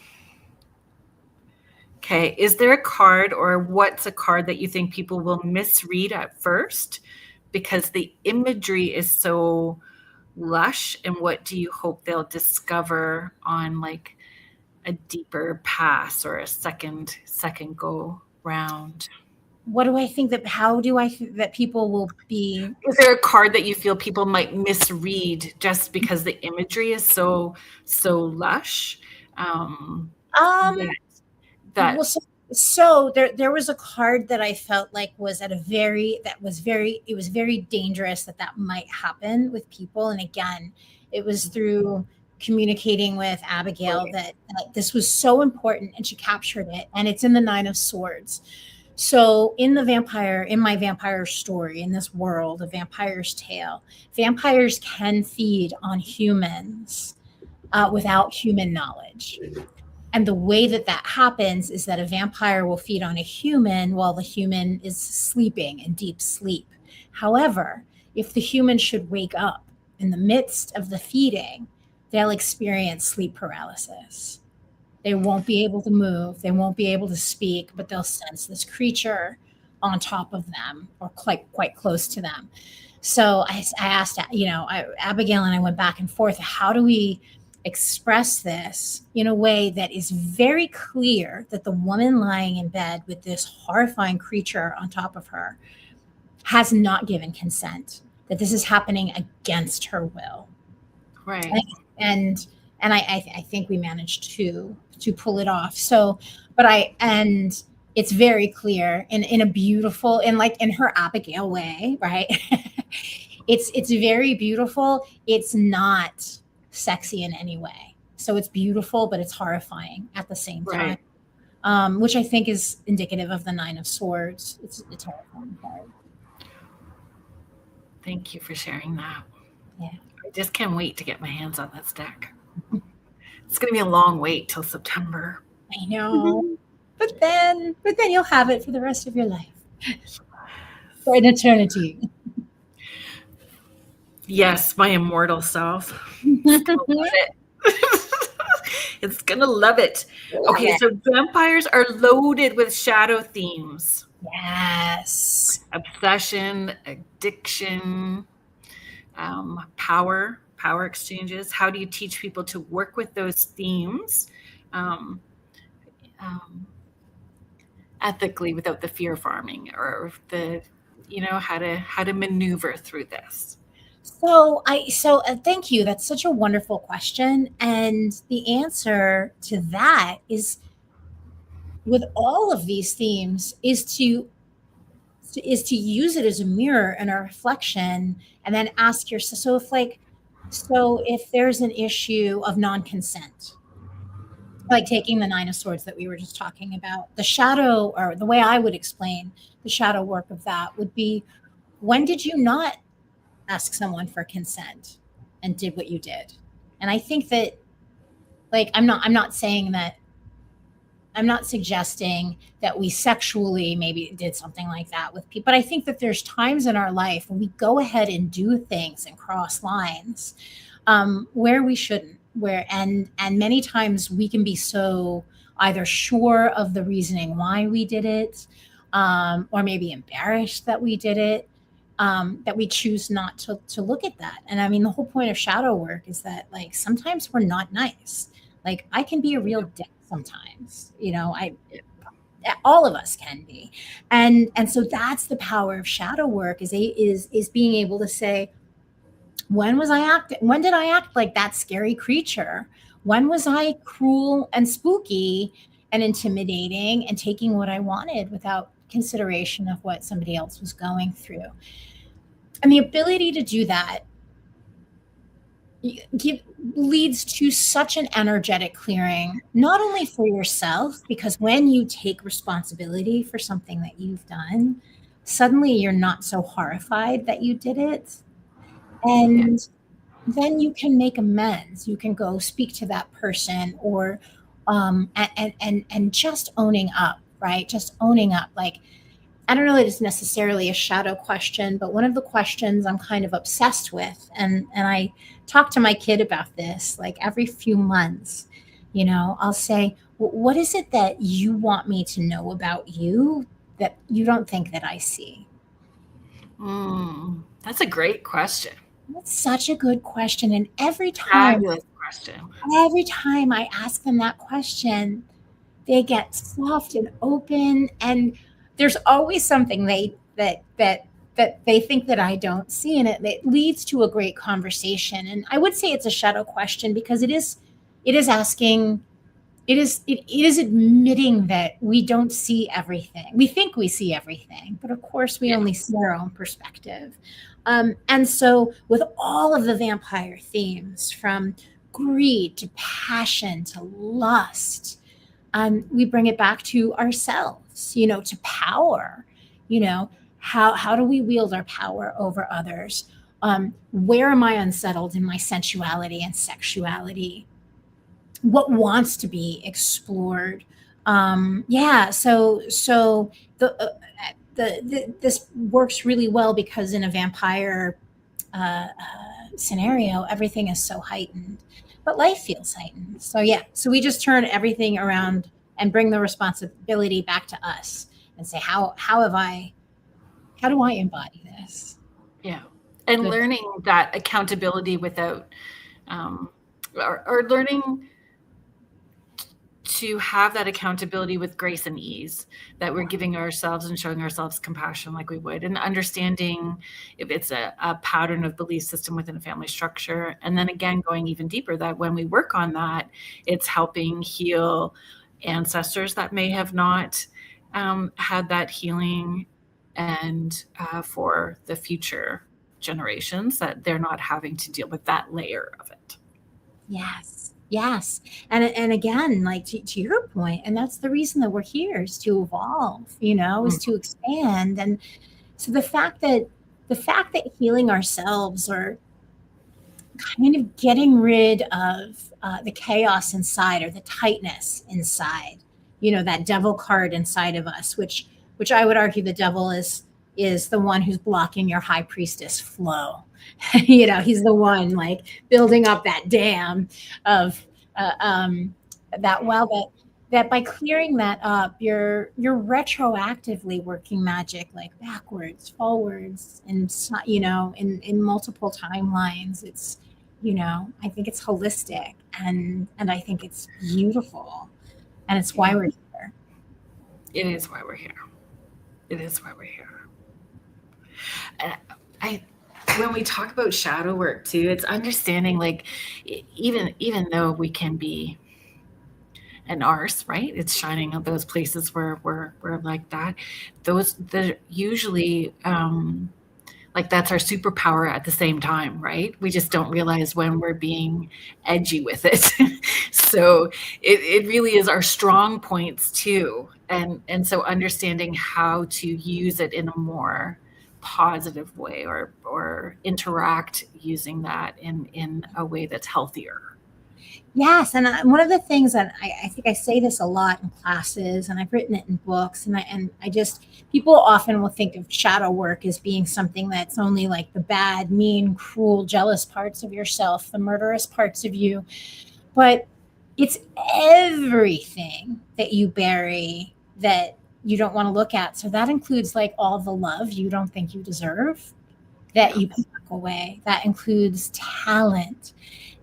Okay, is there a card, or what's a card that you think people will misread at first because the imagery is so lush, and what do you hope they'll discover on like a deeper pass or a second go round? What do I think that, how do I think that people will be? Is there a card that you feel people might misread just because the imagery is so lush? Um, That Well, so there was a card that I felt like was at a very that was very it was very dangerous that might happen with people. And again, it was through communicating with Abigail that this was so important, and she captured it. And it's in the Nine of Swords. So in my vampire story, in this world, a vampire's tale, vampires can feed on humans without human knowledge. And the way that happens is that a vampire will feed on a human while the human is sleeping in deep sleep. However, if the human should wake up in the midst of the feeding, they'll experience sleep paralysis. They won't be able to move, they won't be able to speak, but they'll sense this creature on top of them or quite close to them. So I asked, Abigail and I went back and forth. How do we express this in a way that is very clear that the woman lying in bed with this horrifying creature on top of her has not given consent? that this is happening against her will. Right. And I think we managed to pull it off. So, and it's very clear in a beautiful, in her Abigail way, right? It's very beautiful. It's not sexy in any way. So it's beautiful, but it's horrifying at the same time. Right. Which I think is indicative of the Nine of Swords. It's a terrifying card. Thank you for sharing that. Yeah. I just can't wait to get my hands on this deck. It's going to be a long wait till September. I know. But then you'll have it for the rest of your life. For an eternity. Yes, my immortal self. It's going to love it. Okay, so vampires are loaded with shadow themes. Yes. Obsession, addiction, power exchanges. How do you teach people to work with those themes ethically without the fear farming, or the, how to maneuver through this? So thank you. That's such a wonderful question. And the answer to that is, with all of these themes, is to use it as a mirror and a reflection, and then ask yourself, so if there's an issue of non-consent, like taking the Nine of Swords that we were just talking about, the shadow, or the way I would explain the shadow work of that would be, when did you not ask someone for consent and did what you did? And I think that, I'm not saying that, I'm not suggesting that we sexually maybe did something like that with people, but I think that there's times in our life when we go ahead and do things and cross lines where we shouldn't, and many times we can be so either sure of the reasoning why we did it, or maybe embarrassed that we did it, that we choose not to look at that. And I mean, the whole point of shadow work is that, sometimes we're not nice. I can be a real dick sometimes, all of us can be. And so that's the power of shadow work, is being able to say, when did I act like that scary creature? When was I cruel and spooky and intimidating and taking what I wanted without consideration of what somebody else was going through? And the ability to do that leads to such an energetic clearing, not only for yourself, because when you take responsibility for something that you've done, suddenly you're not so horrified that you did it. And then you can make amends. You can go speak to that person, or and just owning up, right? Just owning up. I don't know that it's necessarily a shadow question, but one of the questions I'm kind of obsessed with, and I talk to my kid about this, every few months, I'll say, what is it that you want me to know about you that you don't think that I see? That's a great question. That's such a good question. And every Fabulous question. Every time I ask them that question, they get soft and open, and there's always something that they think that I don't see, and it leads to a great conversation. And I would say it's a shadow question, because it is admitting that we don't see everything. We think we see everything, but of course we only see our own perspective. And so with all of the vampire themes, from greed to passion to lust, we bring it back to ourselves, to power. How do we wield our power over others? Where am I unsettled in my sensuality and sexuality? What wants to be explored? So this works really well, because in a vampire scenario, everything is so heightened, but life feels heightened. So we just turn everything around and bring the responsibility back to us and say, how do I embody this? Yeah. And learning that accountability without, or learning to have that accountability with grace and ease, that we're giving ourselves and showing ourselves compassion like we would, and understanding if it's a pattern of belief system within a family structure. And then again, going even deeper, that when we work on that, it's helping heal ancestors that may have not had that healing, and for the future generations, that they're not having to deal with that layer of it. Yes. Yes. And again, like to your point, and that's the reason that we're here, is to evolve, is to expand. And so the fact that healing ourselves, or kind of getting rid of the chaos inside, or the tightness inside, that devil card inside of us, which I would argue the devil is the one who's blocking your high priestess flow. He's the one like building up that dam of that well, that by clearing that up, you're retroactively working magic, like backwards, forwards, and in multiple timelines. It's I think it's holistic, and I think it's beautiful, and it's why we're here. It is why we're here. It is why we're here. And when we talk about shadow work too, it's understanding, like, even though we can be an arse, right? It's shining on those places where we're like that. They're usually like that's our superpower at the same time, right? We just don't realize when we're being edgy with it. So it really is our strong points too. And so understanding how to use it in a more positive way, or interact using that in a way that's healthier. Yes, and one of the things that I think I say this a lot in classes, and I've written it in books, and I just, people often will think of shadow work as being something that's only like the bad, mean, cruel, jealous parts of yourself, the murderous parts of you, but it's everything that you bury that you don't want to look at. So that includes like all the love you don't think you deserve that you pack away. That includes talent.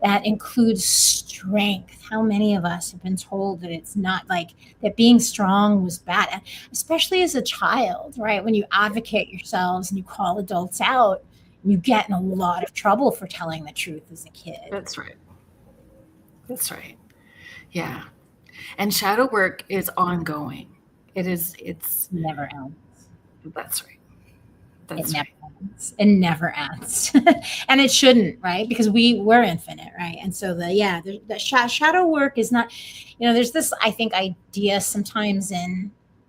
That includes strength. How many of us have been told that it's not, like, that being strong was bad, especially as a child, right? When you advocate yourselves and you call adults out, you get in a lot of trouble for telling the truth as a kid. That's right. That's right. Yeah. And shadow work is ongoing. It's never ends. That's right. It never ends. And it shouldn't, right? Because we're infinite, right? And so the shadow work is not, there's this, I think, idea sometimes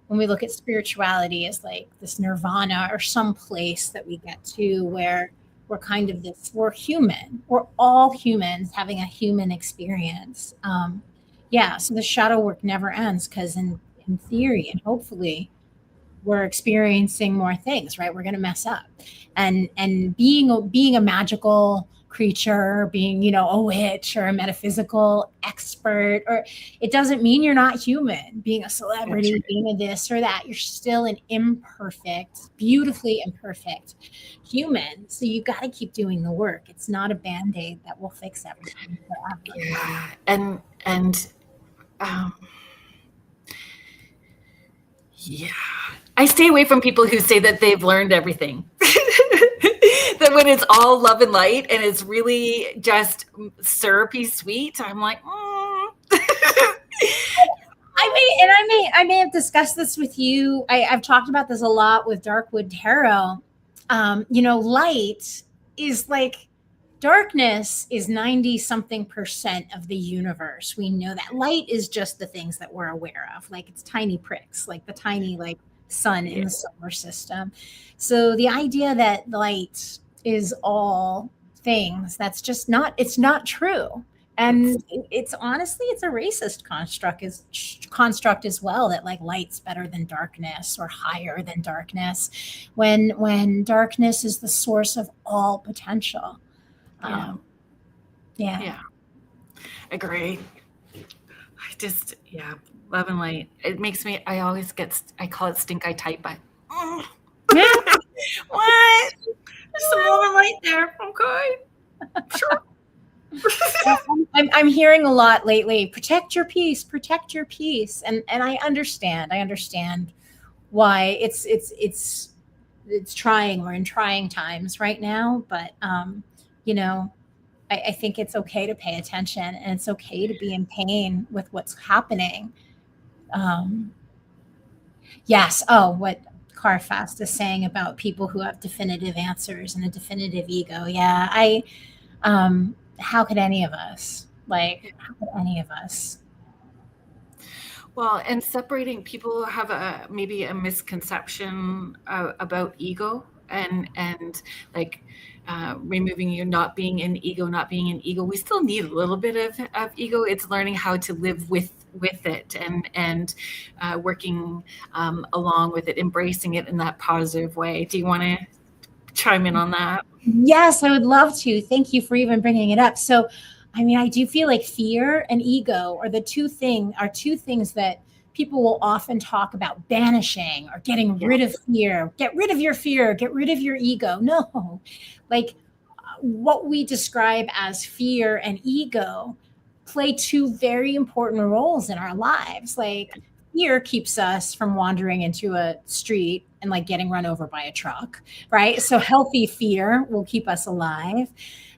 when we look at spirituality as like this nirvana, or some place that we get to where we're kind of we're human. We're all humans having a human experience. So the shadow work never ends, because in theory, and hopefully, we're experiencing more things, right? We're going to mess up, and being a magical creature, being, a witch or a metaphysical expert, or it doesn't mean you're not human. Being a celebrity, right, being a this or that, you're still an imperfect, beautifully imperfect human. So you got to keep doing the work. It's not a Band-Aid that will fix everything forever. Yeah. Yeah. I stay away from people who say that they've learned everything. That when it's all love and light and it's really just syrupy sweet, I'm like, I may have discussed this with you. I've talked about this a lot with Darkwood Tarot. Light is like, darkness is 90-something% of the universe. We know that light is just the things that we're aware of. Like, it's tiny pricks, like the tiny, like, sun in the solar system. So the idea that light is all things, that's just not, it's not true. And it's honestly, it's a racist construct as well, that like light's better than darkness or higher than darkness, when darkness is the source of all potential. Yeah. Agree. Love and light. It makes me, I call it stink eye tight, but what? There's some love and light there. Okay. Sure. I'm hearing a lot lately, protect your peace, protect your peace. And I understand why it's trying. We're in trying times right now, but you know, I think it's okay to pay attention, and it's okay to be in pain with what's happening. Um, yes. Oh, what Carfast is saying about people who have definitive answers and a definitive ego. Yeah. How could any of us, how could any of us? Well, and separating people have maybe a misconception about ego, and like removing you not being an ego, not being an ego. We still need a little bit of ego. It's learning how to live with it, and working along with it, embracing it in that positive way. Do you want to chime in on that? Yes, I would love to. Thank you for even bringing it up. So, I mean, I do feel like fear and ego are two things that people will often talk about banishing or getting rid of fear. Get rid of your fear, get rid of your ego. No, like what we describe as fear and ego play two very important roles in our lives. Like fear keeps us from wandering into a street and like getting run over by a truck, right? So healthy fear will keep us alive.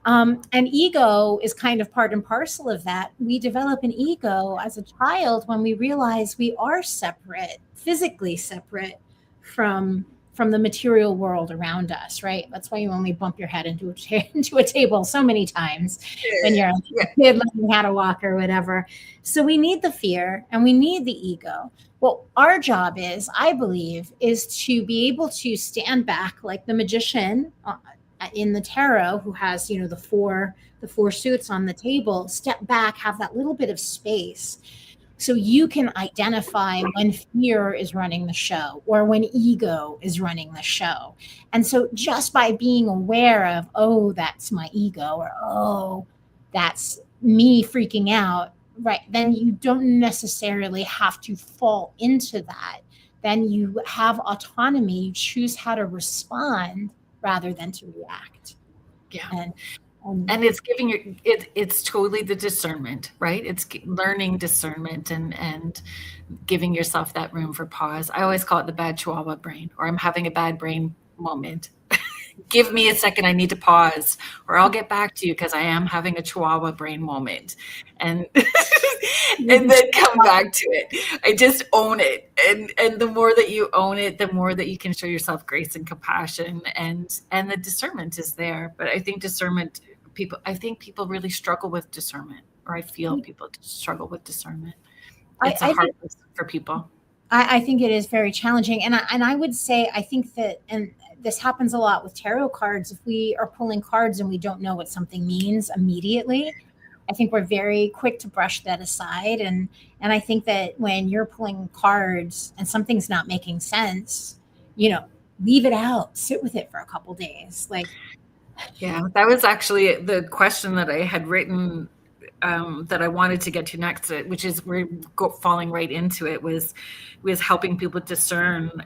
And ego is kind of part and parcel of that. We develop an ego as a child when we realize we are separate, physically separate from the material world around us, right? That's why you only bump your head into a table so many times when you're a kid learning how to walk or whatever. So we need the fear and we need the ego. Well, our job is, I believe, is to be able to stand back like the magician in the tarot who has, the four suits on the table, step back, have that little bit of space. So you can identify when fear is running the show or when ego is running the show. And so just by being aware of, oh, that's my ego, or, oh, that's me freaking out, right? Then you don't necessarily have to fall into that. Then you have autonomy. You choose how to respond rather than to react. Yeah. And it's giving it's totally the discernment, right? It's learning discernment and giving yourself that room for pause. I always call it the bad Chihuahua brain, or I'm having a bad brain moment. Give me a second, I need to pause, or I'll get back to you because I am having a Chihuahua brain moment. And and then come back to it. I just own it. And the more that you own it, the more that you can show yourself grace and compassion, and the discernment is there. But I think people really struggle with discernment, or I feel people struggle with discernment. It's a hard place for people. I think it is very challenging. And I would say, I think that, and this happens a lot with tarot cards, if we are pulling cards and we don't know what something means immediately, I think we're very quick to brush that aside. And I think that when you're pulling cards and something's not making sense, leave it out, sit with it for a couple days. Yeah, that was actually the question that I had written that I wanted to get to next, which is we're falling right into it, was helping people discern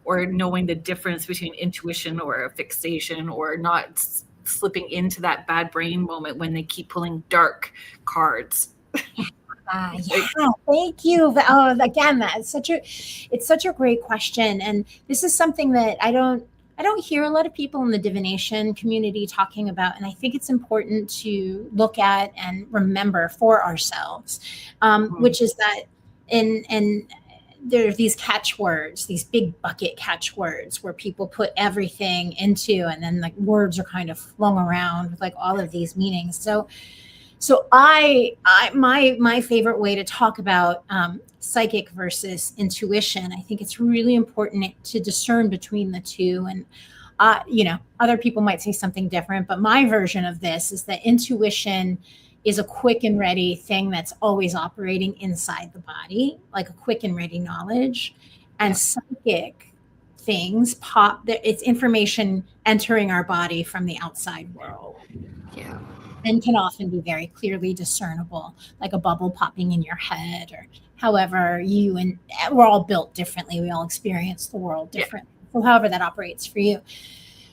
or knowing the difference between intuition or a fixation, or not slipping into that bad brain moment when they keep pulling dark cards. Yeah, thank you. Oh, again, it's such a great question, and this is something that I don't hear a lot of people in the divination community talking about, and I think it's important to look at and remember for ourselves, which is that in there are these catchwords, these big bucket catchwords where people put everything into, and then like words are kind of flung around with like all of these meanings. So my favorite way to talk about psychic versus intuition, I think it's really important to discern between the two. And other people might say something different, but my version of this is that intuition is a quick and ready thing that's always operating inside the body, like a quick and ready knowledge. And psychic things it's information entering our body from the outside world. Yeah. And can often be very clearly discernible, like a bubble popping in your head, or however we're all built differently. We all experience the world differently. So however that operates for you.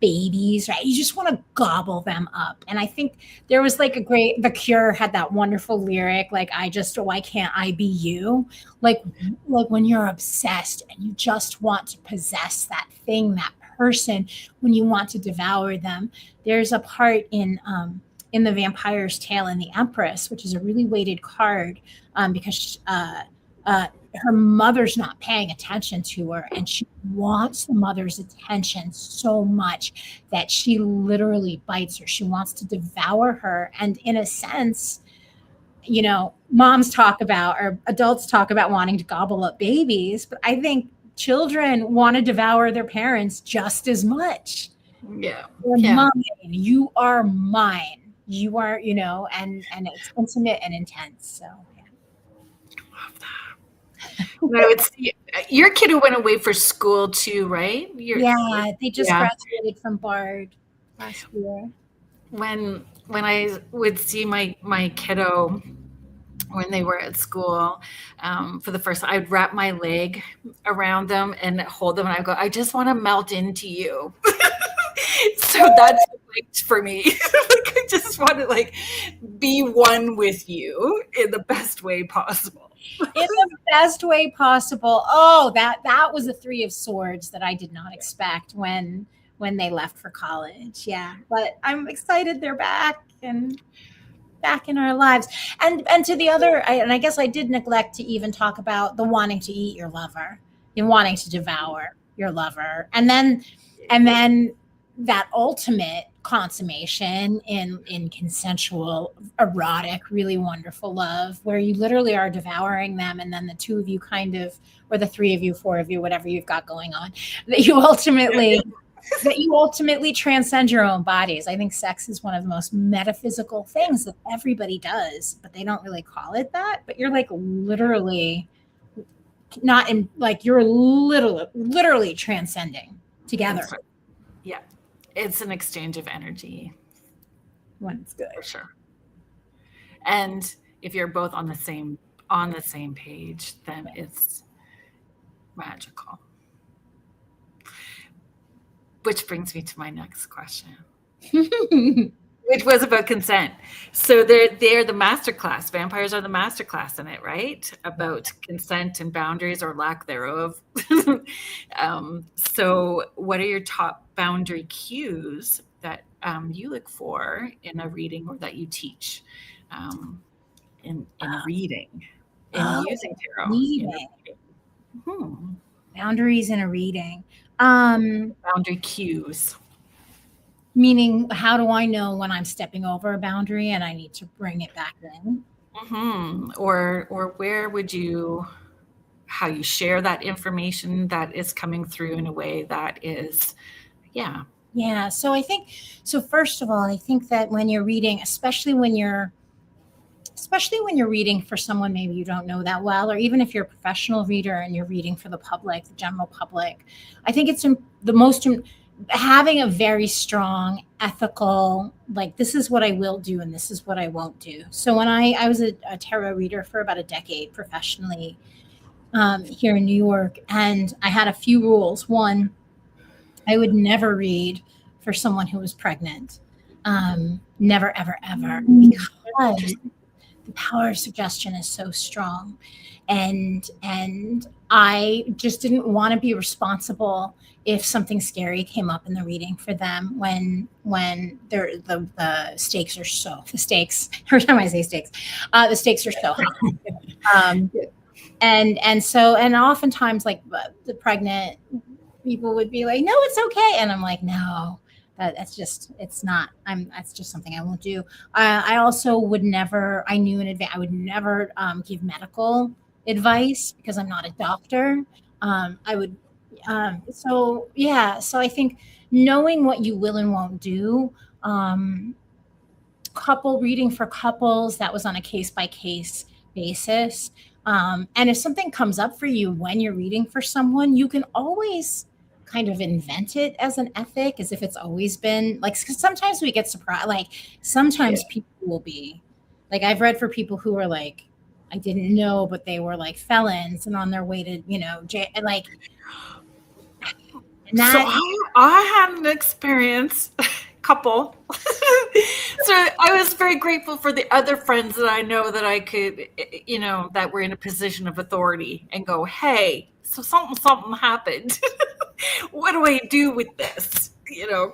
babies, right? You just want to gobble them up. And I think there was like The Cure had that wonderful lyric, like, why can't I be you? Like when you're obsessed and you just want to possess that thing, that person, when you want to devour them. There's a part in The Vampire's Tale and the Empress, which is a really weighted card, because her mother's not paying attention to her, and she wants the mother's attention so much that she literally bites her. She wants to devour her. And in a sense, moms talk about, or adults talk about, wanting to gobble up babies, but I think children want to devour their parents just as much. Yeah. You're mine. You are mine. You are, and it's intimate and intense. So Love that. I would see your kid who went away for school too, right? They just graduated from Bard last year. When I would see my kiddo when they were at school, for the first time, I'd wrap my leg around them and hold them, and I'd go, I just want to melt into you. So that's for me. I just want to be one with you in the best way possible. In the best way possible. Oh, that was a 3 of Swords that I did not expect when they left for college. Yeah, but I'm excited they're back and back in our lives. And to the other, I guess I did neglect to even talk about the wanting to eat your lover, and wanting to devour your lover, and then that ultimate consummation in consensual, erotic, really wonderful love, where you literally are devouring them, and then the 2 of you or the 3 of you, 4 of you, whatever you've got going on, that you ultimately transcend your own bodies. I think sex is one of the most metaphysical things that everybody does, but they don't really call it that. But you're literally not in, you're literally transcending together. Yeah. It's an exchange of energy. When it's good. For sure. And if you're both on the same page, then it's magical. Which brings me to my next question, which was about consent. So they're the masterclass. Vampires are the masterclass in it, right? About consent and boundaries, or lack thereof. So what are your top boundary cues that you look for in a reading, or that you teach in reading, using tarot? Reading. Boundaries in a reading. Boundary cues. Meaning, how do I know when I'm stepping over a boundary and I need to bring it back in? Mm-hmm. Or where would how you share that information that is coming through in a way that is, yeah. Yeah. So first of all, I think that when you're reading, especially when you're reading for someone maybe you don't know that well, or even if you're a professional reader and you're reading for the public, the general public, I think it's having a very strong ethical, this is what I will do and this is what I won't do. So when I was a tarot reader for about a decade professionally here in New York, and I had a few rules. One, I would never read for someone who was pregnant. Never, ever, ever, because the power of suggestion is so strong, and I just didn't want to be responsible if something scary came up in the reading for them when the stakes every time I say stakes, the stakes are so high. And oftentimes the pregnant people would be like, no, it's okay, and I'm like, no. That's just something I won't do. I also would never, I knew in advance, I would never give medical advice because I'm not a doctor. So I think knowing what you will and won't do, reading for couples, that was on a case-by-case basis. And if something comes up for you when you're reading for someone, you can always kind of invent it as an ethic, as if it's always been sometimes we get surprised. Sometimes people will be I've read for people who are I didn't know, but they were felons and on their way to, jail. And So that, I had an experience, couple. So I was very grateful for the other friends that I know that I could, that were in a position of authority and go, hey, so something happened. What do I do with this?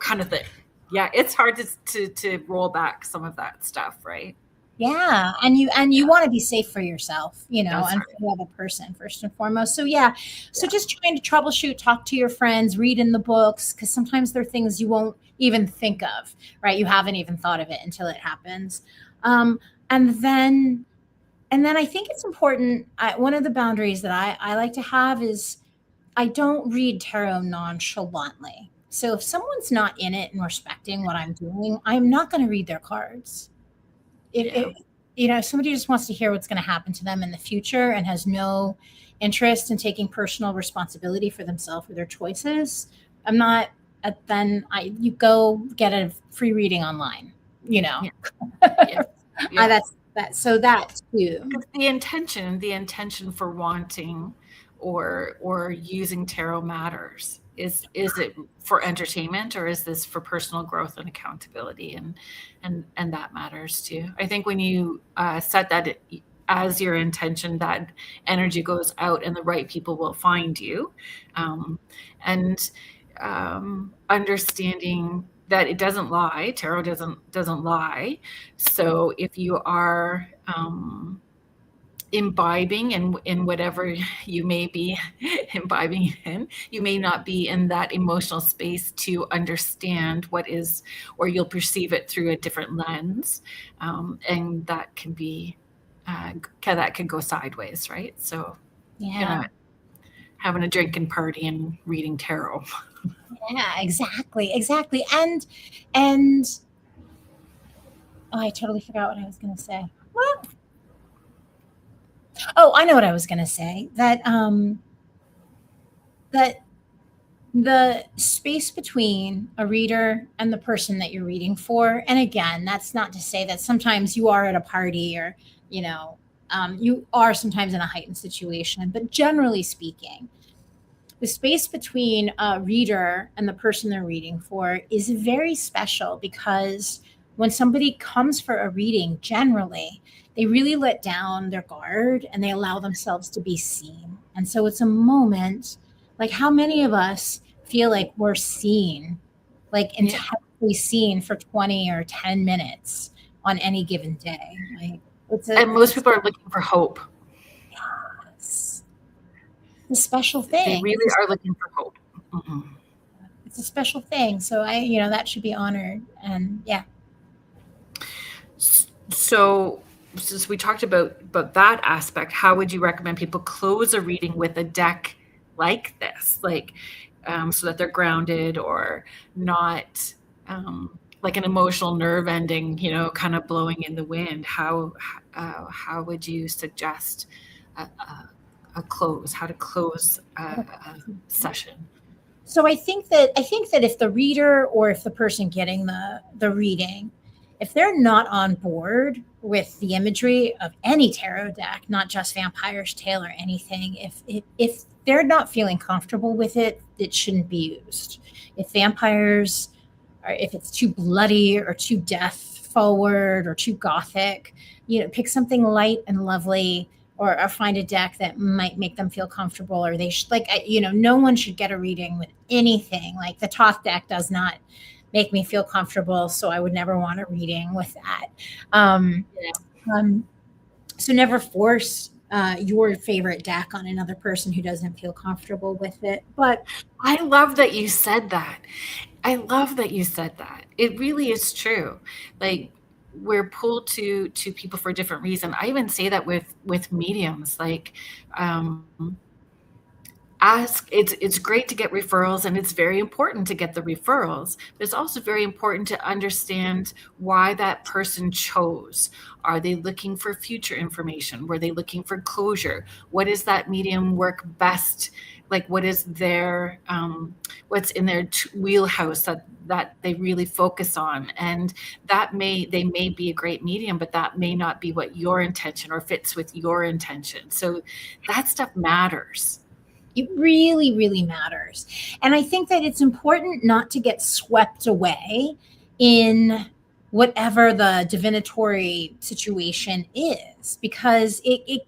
Kind of thing. Yeah, it's hard to roll back some of that stuff, right? yeah, and you want to be safe for yourself, That's and for right. the other person first and foremost. So yeah, so Yeah. just trying to troubleshoot, talk to your friends, read in the books, because sometimes there are things you won't even think of, right? You haven't even thought of it until it happens. Um, and then I think it's important. One of the boundaries that I like to have is I don't read tarot nonchalantly. So if someone's not in it and respecting what I'm doing, I'm not going to read their cards. Yeah. If somebody just wants to hear what's going to happen to them in the future and has no interest in taking personal responsibility for themselves or their choices, I'm not. Then you go get a free reading online. Yeah. Yeah. I, Yeah. that's that. So that too. Because the intention for wanting or using tarot matters. Is it for entertainment, or is this for personal growth and accountability? And that matters too. I think when you set that as your intention, that energy goes out and the right people will find you. And understanding that it doesn't lie, tarot doesn't lie. So if you are imbibing in whatever you may be imbibing in, you may not be in that emotional space to understand what is, or you'll perceive it through a different lens, and that can be that can go sideways, right? So you're Yeah. not having a drinking party and reading tarot. Yeah. Exactly. And oh, I totally forgot what I was going to say. What? Oh, I know what I was going to say. That the space between a reader and the person that you're reading for, and again, that's not to say that sometimes you are at a party or you know you are sometimes in a heightened situation, but generally speaking, the space between a reader and the person they're reading for is very special, because when somebody comes for a reading, generally they really let down their guard and they allow themselves to be seen. And so it's a moment, like how many of us feel like we're seen, like Yeah. intensely seen for 20 or 10 minutes on any given day. Like And most people are looking for hope. it's a special They thing. really are looking for hope. Mhm. It's a special thing. So that should be honored. And yeah. So since we talked about that aspect, how would you recommend people close a reading with a deck like this, like so that they're grounded or not like an emotional nerve ending, kind of blowing in the wind? How would you suggest a close? How to close a session? So I think that if the reader or if the person getting the reading, if they're not on board with the imagery of any tarot deck, not just Vampire's Tale or anything, if they're not feeling comfortable with it, it shouldn't be used. If vampires, or if it's too bloody or too death forward or too gothic, pick something light and lovely, or find a deck that might make them feel comfortable, or they should, like, no one should get a reading with anything. Like the Toth deck does not make me feel comfortable, so I would never want a reading with that. Um, Yeah. um, so never force your favorite deck on another person who doesn't feel comfortable with it. But I love that you said that. I love that you said that. It really is true. Like we're pulled to people for a different reason. I even say that with mediums. Like um, ask. It's great to get referrals, and it's very important to get the referrals. But it's also very important to understand why that person chose. Are they looking for future information? Were they looking for closure? What is that medium work best? Like what is their what's in their wheelhouse that they really focus on? And they may be a great medium, but that may not be what your intention or fits with your intention. So that stuff matters. It really, really matters. And I think that it's important not to get swept away in whatever the divinatory situation is, because it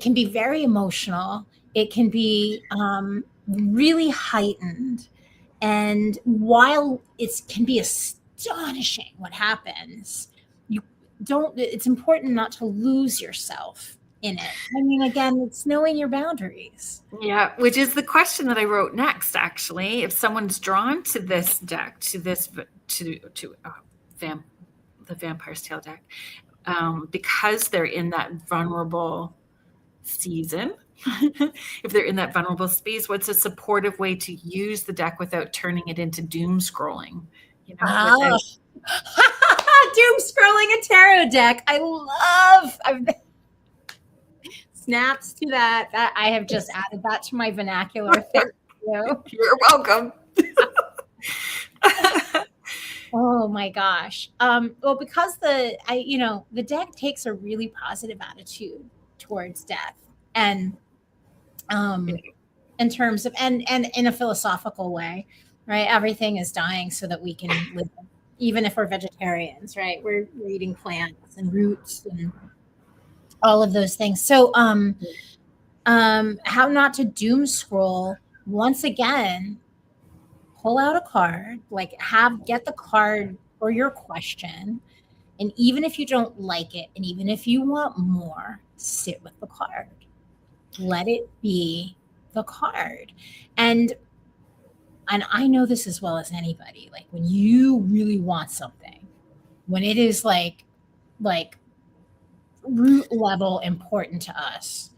can be very emotional. It can be really heightened. And while it can be astonishing what happens, you don't, it's important not to lose yourself in it. I mean, again, it's knowing your boundaries. Yeah, which is the question that I wrote next, actually. If someone's drawn to this deck, to the Vampire's Tale deck, because they're in that vulnerable season, if they're in that vulnerable space, what's a supportive way to use the deck without turning it into doom scrolling? You know, doom scrolling a tarot deck. I've snaps to that. That I have just added that to my vernacular. Thank you. You're welcome. Oh my gosh. Well, because the deck takes a really positive attitude towards death, and in terms of and in a philosophical way, right? Everything is dying so that we can live. Even if we're vegetarians, right? We're eating plants and roots and all of those things. So, how not to doom scroll? Once again, pull out a card, get the card for your question. And even if you don't like it, and even if you want more, sit with the card. Let it be the card. And I know this as well as anybody. Like when you really want something, when it is like root level important to us,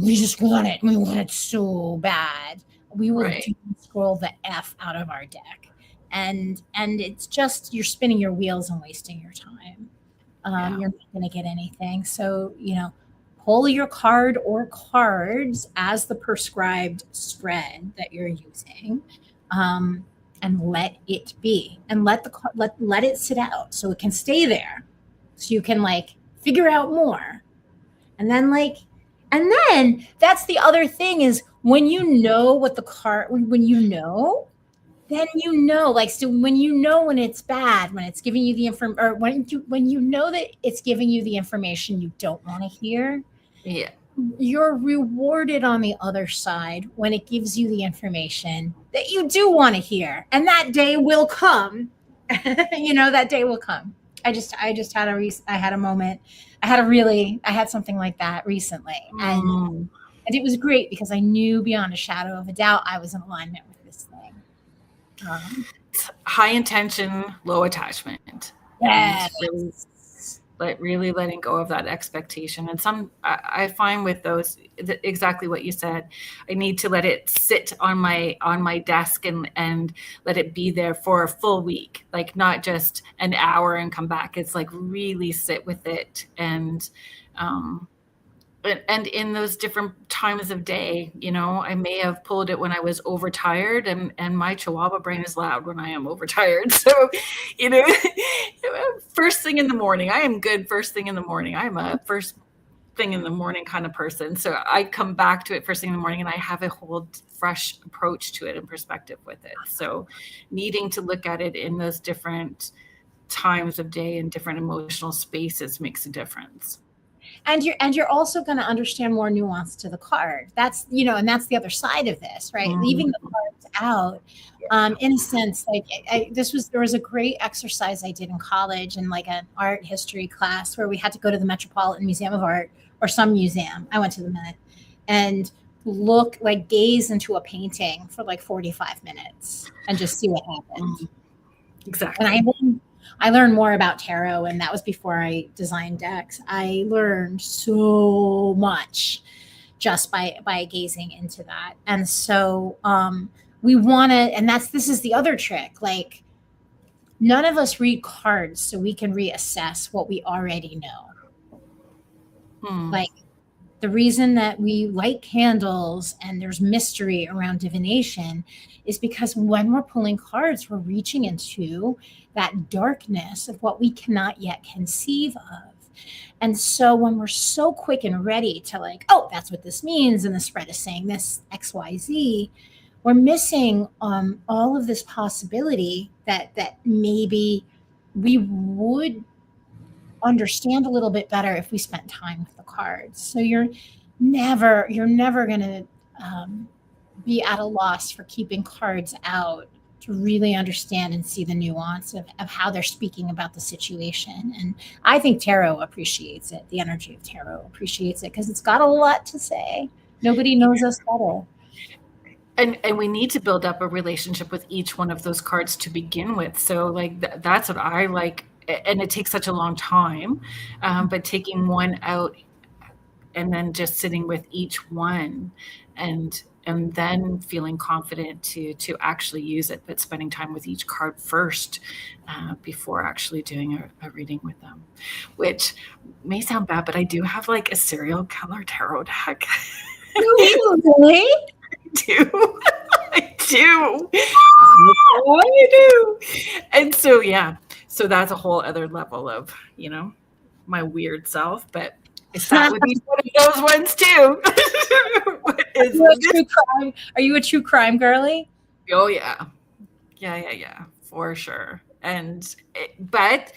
we just want it. We want it so bad. We will scroll the F out of our deck. And it's just, you're spinning your wheels and wasting your time. You're not going to get anything. So, pull your card or cards as the prescribed spread that you're using, and let it be, and let it sit out so it can stay there, so you can figure out more. And then that's the other thing is when you know what the card, when you know, then so when you know when it's bad, when it's giving you the or when you know that it's giving you the information you don't want to hear, you're rewarded on the other side when it gives you the information that you do want to hear, and that day will come. That day will come. I had a moment. I had something like that recently, and it was great because I knew beyond a shadow of a doubt I was in alignment with this thing. High intention, low attachment. Yes. Really letting go of that expectation. And I find with those, exactly what you said, I need to let it sit on my desk and let it be there for a full week, not just an hour and come back. It's really sit with it. And in those different times of day, I may have pulled it when I was overtired, and my Chihuahua brain is loud when I am overtired. So, first thing in the morning, I am good first thing in the morning. I'm a first thing in the morning kind of person. So I come back to it first thing in the morning and I have a whole fresh approach to it and perspective with it. So needing to look at it in those different times of day and different emotional spaces makes a difference. And you're also going to understand more nuance to the card. That's, and that's the other side of this, right? Leaving the cards out, in a sense, there was a great exercise I did in college in an art history class where we had to go to the Metropolitan Museum of Art or some museum. I went to the Met and gaze into a painting for 45 minutes and just see what happened. Exactly. And I learned more about tarot, and that was before I designed decks. I learned so much just by gazing into that. And so we want to, and this is the other trick. None of us read cards so we can reassess what we already know. The reason that we light candles and there's mystery around divination is because when we're pulling cards, we're reaching into that darkness of what we cannot yet conceive of. And so when we're so quick and ready to like, oh, that's what this means, and the spread is saying this XYZ, we're missing all of this possibility that maybe we would understand a little bit better if we spent time with the cards. So you're never going to be at a loss for keeping cards out to really understand and see the nuance of how they're speaking about the situation. And I think tarot appreciates it. The energy of tarot appreciates it because it's got a lot to say. Nobody knows us better. And we need to build up a relationship with each one of those cards to begin with. So like that's what I like. And it takes such a long time, but taking one out and then just sitting with each one and then feeling confident to actually use it, but spending time with each card first before actually doing a reading with them, which may sound bad, but I do have like a serial killer tarot deck. Really? I do. I do. And so, yeah, so that's a whole other level of, my weird self, but that would be one of those ones too. Are you a true crime girly? Oh yeah. Yeah, for sure. But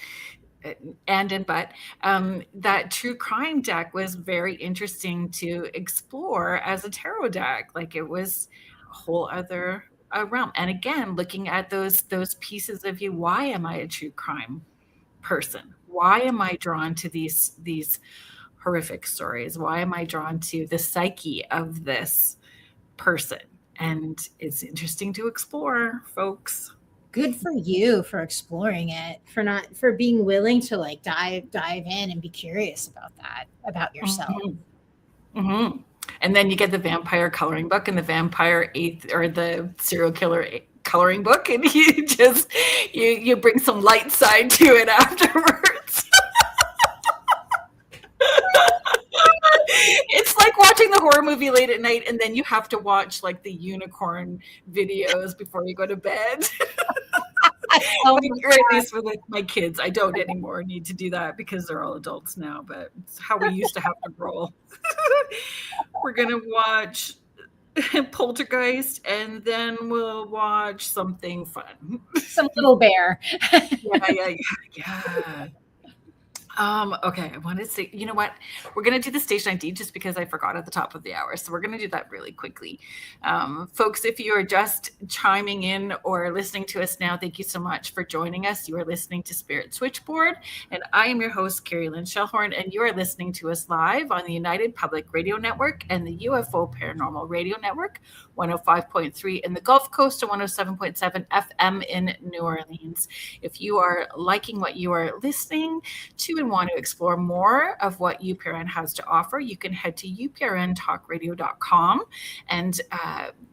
that true crime deck was very interesting to explore as a tarot deck. Like it was a whole other realm. And again, looking at those pieces of you, why am I a true crime person? Why am I drawn to these horrific stories? Why am I drawn to the psyche of this person? And it's interesting to explore, folks. Good for you for exploring it, for being willing to like dive in and be curious about yourself. Mm-hmm. Mm-hmm. And then you get the vampire coloring book and the vampire or the serial killer coloring book, and you bring some light side to it afterwards. It's like watching the horror movie late at night, and then you have to watch like the unicorn videos before you go to bed. Or at least with my kids. I don't anymore need to do that because they're all adults now, but it's how we used to have to roll. We're going to watch Poltergeist, and then we'll watch something fun. Some Little Bear. Yeah. Okay, I wanted to say, you know what? We're going to do the station ID just because I forgot at the top of the hour. So we're going to do that really quickly. Folks, if you are just chiming in or listening to us now, thank you so much for joining us. You are listening to Spirit Switchboard, and I am your host, Carrie Lynn Shellhorn, and you are listening to us live on the United Public Radio Network and the UFO Paranormal Radio Network, 105.3 in the Gulf Coast and 107.7 FM in New Orleans. If you are liking what you are listening to and want to explore more of what UPRN has to offer, you can head to uprntalkradio.com and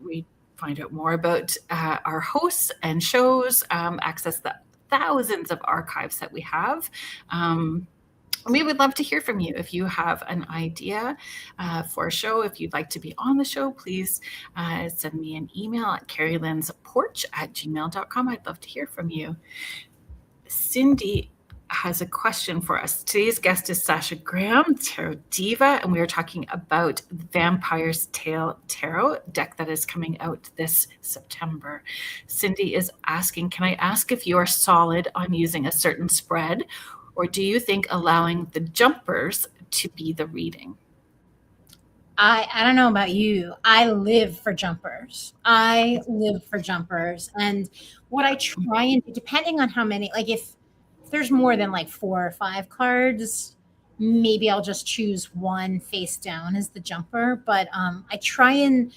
we find out more about our hosts and shows, access the thousands of archives that we have. We would love to hear from you. If you have an idea for a show, if you'd like to be on the show, please send me an email at carrielinsporch@gmail.com. I'd love to hear from you. Cindy has a question for us. Today's guest is Sasha Graham, Tarot Diva, and we are talking about Vampire's Tale Tarot deck that is coming out this September. Cindy is asking, can I ask if you are solid on using a certain spread, or do you think allowing the jumpers to be the reading? I don't know about you. I live for jumpers. And what I try and do, depending on how many, like if there's more than like 4 or 5 cards, maybe I'll just choose one face down as the jumper. But I try and,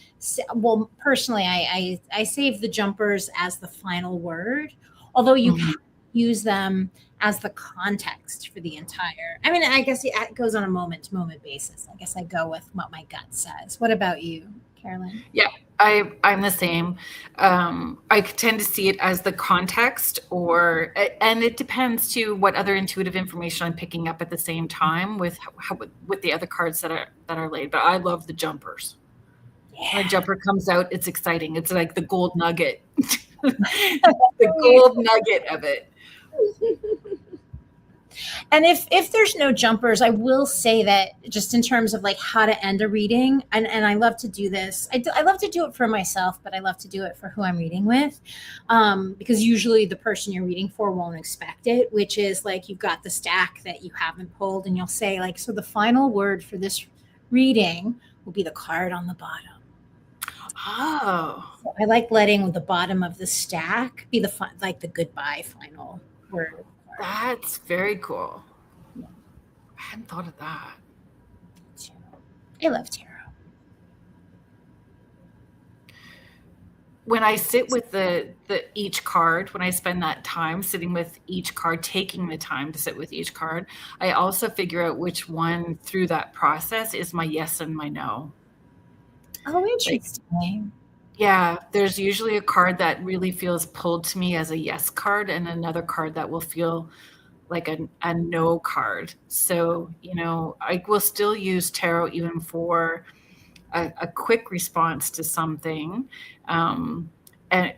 personally, I save the jumpers as the final word, although you can use them as the context for the entire. I mean, I guess it goes on a moment-to-moment basis. I guess I go with what my gut says. What about you, Carolyn? Yeah, I'm the same. I tend to see it as the context, and it depends to what other intuitive information I'm picking up at the same time with the other cards that are laid. But I love the jumpers. Yeah. When a jumper comes out, it's exciting. It's like the gold nugget, the gold nugget of it. And if there's no jumpers, I will say that just in terms of like how to end a reading, and I love to do this. I love to do it for myself, but I love to do it for who I'm reading with, because usually the person you're reading for won't expect it. Which is like you've got the stack that you haven't pulled, and you'll say like, so the final word for this reading will be the card on the bottom. Oh, So I like letting the bottom of the stack be like the goodbye final word. that's very cool. I hadn't thought of that. I love tarot. When I sit with the each card, when I spend that time sitting with each card, taking the time to sit with each card, I also figure out which one through that process is my yes and my no. Oh, interesting. Yeah, there's usually a card that really feels pulled to me as a yes card, and another card that will feel like a no card. So, I will still use tarot even for a quick response to something. And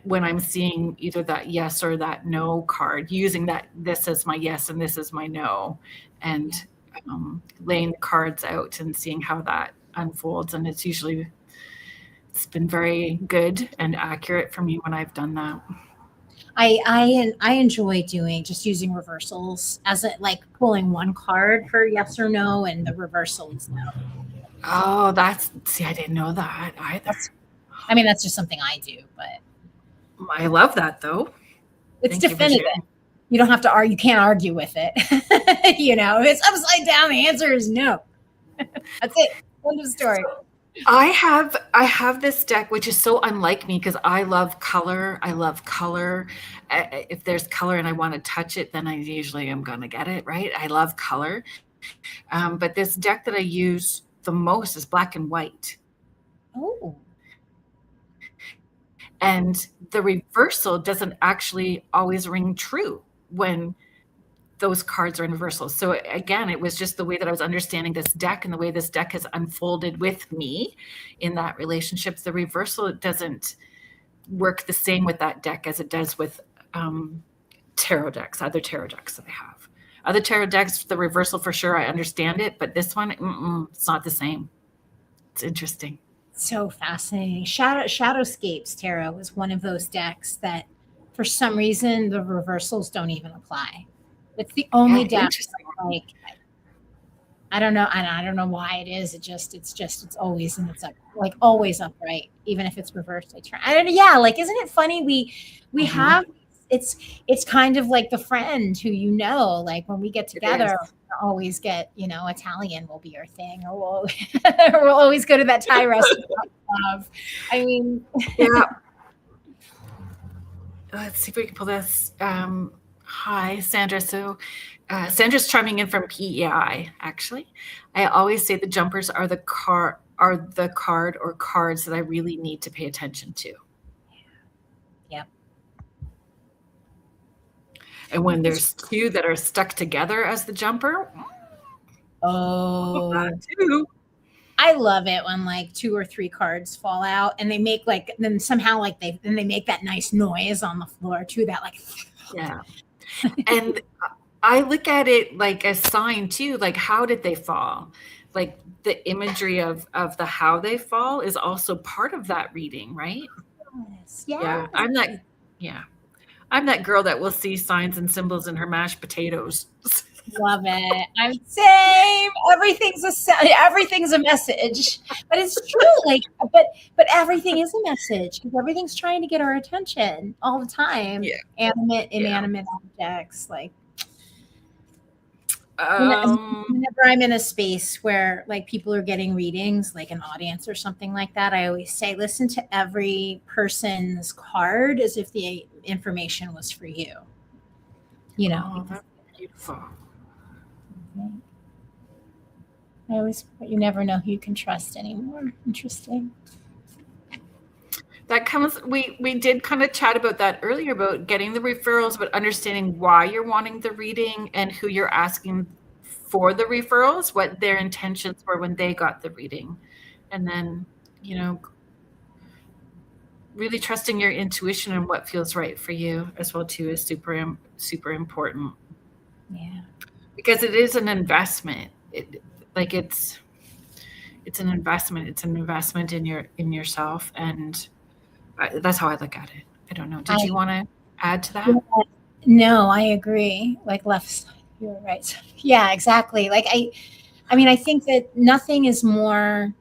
when I'm seeing either that yes or that no card, using this is my yes and this is my no, and laying the cards out and seeing how that unfolds. And it's been very good and accurate for me when I've done that. I enjoy just using reversals as like pulling one card for yes or no, and the reversal is no. Oh, I didn't know that either. I mean, that's just something I do, but I love that though. it's definitive. You don't have to argue. You can't argue with it. If it's upside down, the answer is no. That's it. End of story. I have this deck, which is so unlike me because I love color. I love color. If there's color and I want to touch it, then I usually am going to get it, right? I love color. But this deck that I use the most is black and white. Oh. And the reversal doesn't actually always ring true when those cards are in reversal. So again, it was just the way that I was understanding this deck and the way this deck has unfolded with me in that relationship. The reversal doesn't work the same with that deck as it does with tarot decks, other tarot decks that I have. Other tarot decks, the reversal for sure, I understand it, but this one, it's not the same. It's interesting. So fascinating. Shadowscapes Tarot is one of those decks that for some reason the reversals don't even apply. It's the only deck like I don't know, and I don't know why it is. It's always like always upright, even if it's reversed. Like isn't it funny? We have it's kind of like the friend who like when we get together, we'll always get Italian will be our thing, or we'll always go to that Thai restaurant. I mean, yeah. Let's see if we can pull this. Hi, Sandra. So Sandra's chiming in from PEI, actually. I always say the jumpers are the card or cards that I really need to pay attention to. Yeah. And when there's two that are stuck together as the jumper, that too. I love it when like 2 or 3 cards fall out and they make then somehow they make that nice noise on the floor too. That yeah. And I look at it like a sign too, like how did they fall? Like the imagery of the how they fall is also part of that reading, right? Yes. Yeah. I'm that girl that will see signs and symbols in her mashed potatoes. Love it. I'm same. Everything's a message, but it's true. But everything is a message because everything's trying to get our attention all the time. Yeah. Animate, inanimate objects. Whenever I'm in a space where people are getting readings, like an audience or something like that, I always say, listen to every person's card as if the information was for you. Oh, that's beautiful. You never know who you can trust anymore. Interesting. That comes, we did kind of chat about that earlier, about getting the referrals, but understanding why you're wanting the reading and who you're asking for the referrals, what their intentions were when they got the reading. And then, really trusting your intuition and what feels right for you as well too is super, super important. Yeah. because it is an investment. It's an investment. It's an investment in yourself, and that's how I look at it. I don't know. Did I you want to add to yeah, that? no, I agree. Like left side, you're right side. Yeah, exactly. Like I mean, I think that nothing is more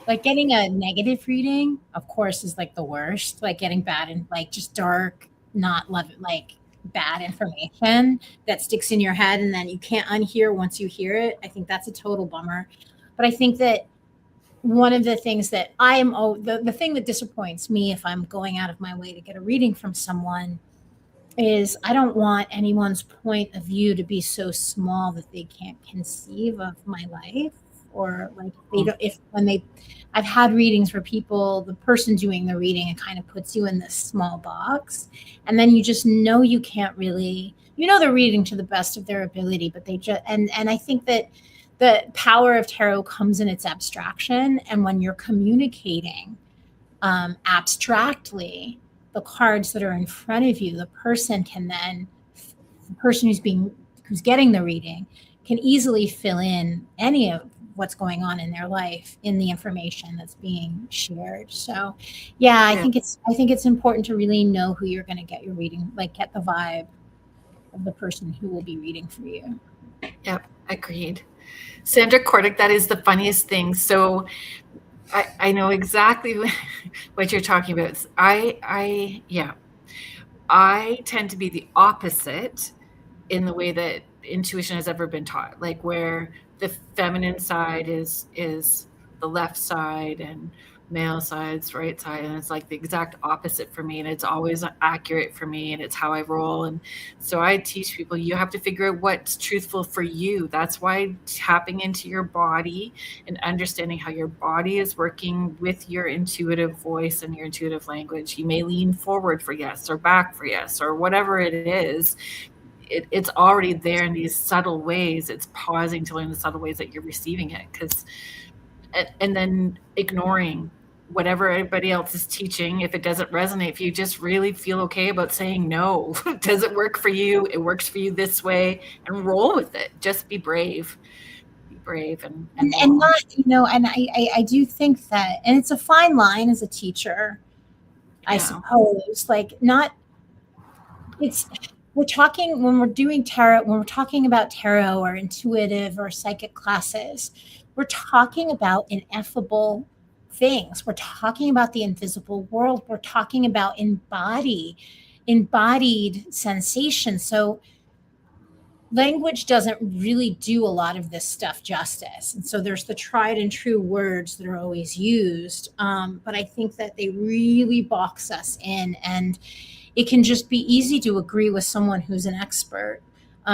like getting a negative reading, of course, is like the worst. Like getting bad and like just dark, not love it, like bad information that sticks in your head and then you can't unhear once you hear it. I think that's a total bummer. But I think that one of the things that I am, oh, the thing that disappoints me if I'm going out of my way to get a reading from someone is I don't want anyone's point of view to be so small that they can't conceive of my life, or like they don't, if when they I've had readings where people, the person doing the reading, it kind of puts you in this small box, and then you just know you can't really, they're reading to the best of their ability, but they just, and I think that the power of tarot comes in its abstraction, and when you're communicating abstractly the cards that are in front of you, the person can then, the person who's getting the reading can easily fill in any of what's going on in their life in the information that's being shared. So yeah, I Yeah. think it's important to really know who you're going to get your reading, like get the vibe of the person who will be reading for you. Yep. Agreed. Sandra Cordick, that is the funniest thing. So I know exactly what you're talking about. I tend to be the opposite in the way that intuition has ever been taught, like where the feminine side is the left side and male side's right side, and it's like the exact opposite for me, and it's always accurate for me, and it's how I roll. And so I teach people, you have to figure out what's truthful for you. That's why tapping into your body and understanding how your body is working with your intuitive voice and your intuitive language. You may lean forward for yes, or back for yes, or whatever it is. It's already there in these subtle ways. It's pausing to learn the subtle ways that you're receiving it, and then ignoring whatever everybody else is teaching. If it doesn't resonate, if you just really feel okay about saying no, does it work for you? It works for you this way, and roll with it. Just be brave. Be brave and And roll. not, and I do think that, and it's a fine line as a teacher, I Yeah. suppose, like not, it's, we're talking, when we're doing tarot, when we're talking about tarot or intuitive or psychic classes, we're talking about ineffable things. We're talking about the invisible world. We're talking about embodied sensation. So language doesn't really do a lot of this stuff justice. And so there's the tried and true words that are always used. But I think that they really box us in, and it can just be easy to agree with someone who's an expert,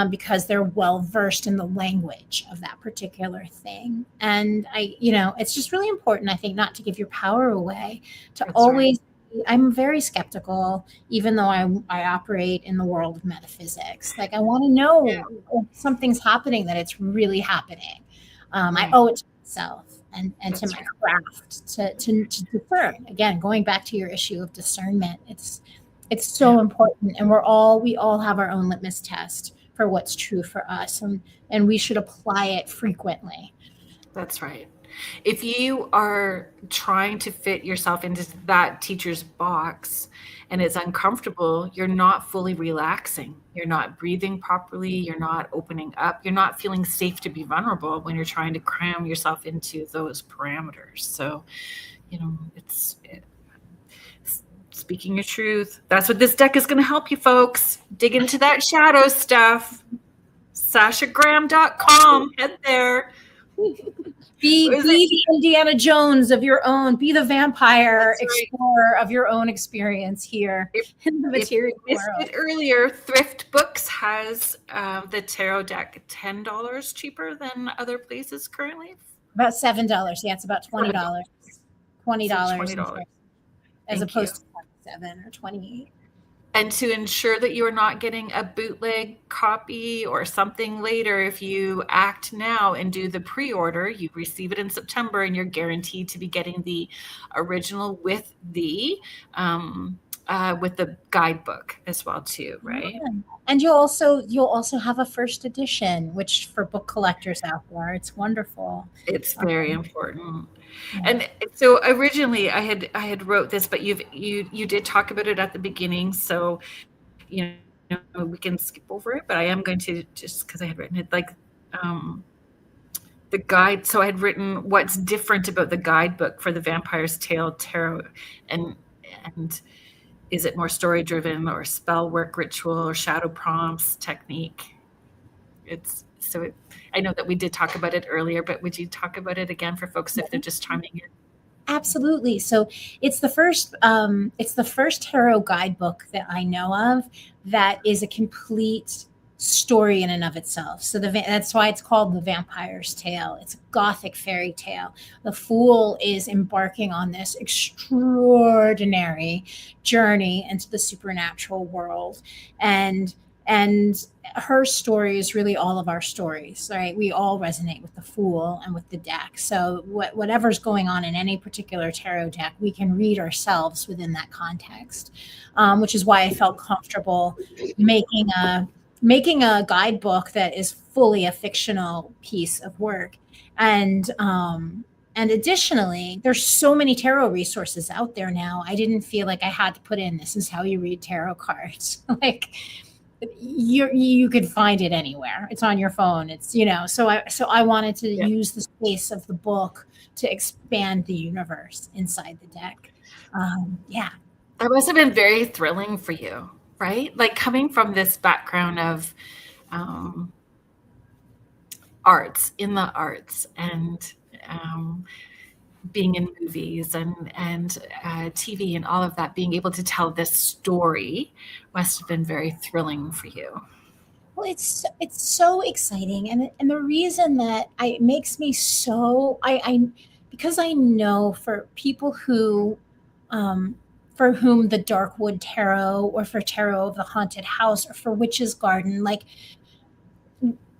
because they're well versed in the language of that particular thing. And it's just really important, I think, not to give your power away, to That's always, right. I'm very skeptical, even though I operate in the world of metaphysics. Like I want to Yeah. know if something's happening, that it's really happening. I Right. owe it to myself and to That's my right. craft to discern. Again, going back to your issue of discernment, it's Yeah. so important, and we all have our own litmus test for what's true for us, and we should apply it frequently. That's right. If you are trying to fit yourself into that teacher's box and it's uncomfortable, you're not fully relaxing. You're not breathing properly. You're not opening up. You're not feeling safe to be vulnerable when you're trying to cram yourself into those parameters. So, it's speaking your truth. That's what this deck is going to help you, folks. Dig into that shadow stuff. SashaGraham.com. Head there. Be the Indiana Jones of your own. Be the vampire That's right. explorer of your own experience here in the If you material missed world. it earlier, Thrift Books has the tarot deck $10 cheaper than other places currently. About $7. Yeah, it's about $20. $20 $20. as Thank you. opposed to 27 or 28. And to ensure that you are not getting a bootleg copy or something later, if you act now and do the pre-order, you receive it in September, and you're guaranteed to be getting the original with the with the guidebook as well too, right? Yeah. And you'll also have a first edition, which for book collectors out there, it's wonderful. It's very Um, important. yeah. And so originally I had wrote this, but you did talk about it at the beginning, so you we can skip over it. But I am going to, just because I had written it, like um, the guide. So I had written what's different about the guidebook for the Vampire's Tale Tarot, and and is it more story driven or spell work, ritual, or shadow prompts technique? It's so it, I know that we did talk about it earlier, but would you talk about it again for folks if they're just chiming in? Absolutely. So it's the first tarot guidebook that I know of that is a complete story in and of itself. So that's why it's called The Vampire's Tale. It's a gothic fairy tale. The fool is embarking on this extraordinary journey into the supernatural world, and her story is really all of our stories, right? We all resonate with the fool and with the deck. So whatever's going on in any particular tarot deck, we can read ourselves within that context, which is why I felt comfortable making a guidebook that is fully a fictional piece of work. And additionally, there's so many tarot resources out there now. I didn't feel like I had to put in this is how you read tarot cards. Like you could find it anywhere. It's on your phone. It's so I wanted to Yeah. use the space of the book to expand the universe inside the deck. Yeah. That must have been very thrilling for you, right? Like coming from this background of um, in the arts, and um, being in movies and TV and all of that, being able to tell this story must have been very thrilling for you. Well, it's so exciting, and the reason that it makes me so I because I know for people who for whom the Darkwood Tarot, or for Tarot of the Haunted House, or for Witch's Garden, like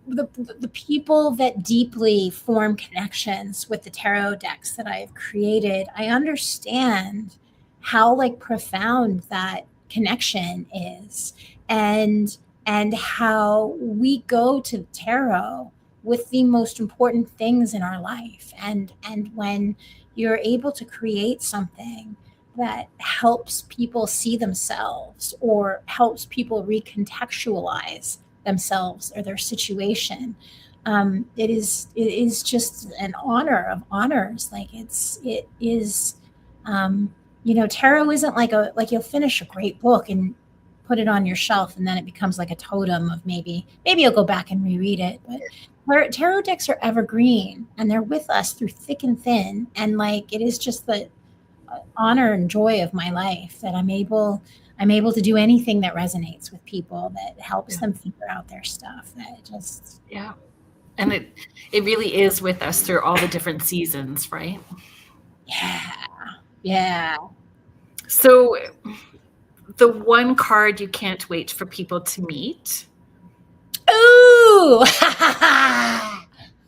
the people that deeply form connections with the tarot decks that I've created, I understand how like profound that connection is, and how we go to the tarot with the most important things in our life, and when you're able to create something that helps people see themselves or helps people recontextualize themselves or their situation, it is just an honor of honors. Like it is, tarot isn't like you'll finish a great book and put it on your shelf and then it becomes like a totem of maybe you'll go back and reread it. But tarot decks are evergreen and they're with us through thick and thin, and like it is just the honor and joy of my life that I'm able to do anything that resonates with people, that helps Yeah. them figure out their stuff. That just Yeah. And it really is with us through all the different seasons, right? yeah, yeah. So the one card you can't wait for people to meet. Ooh.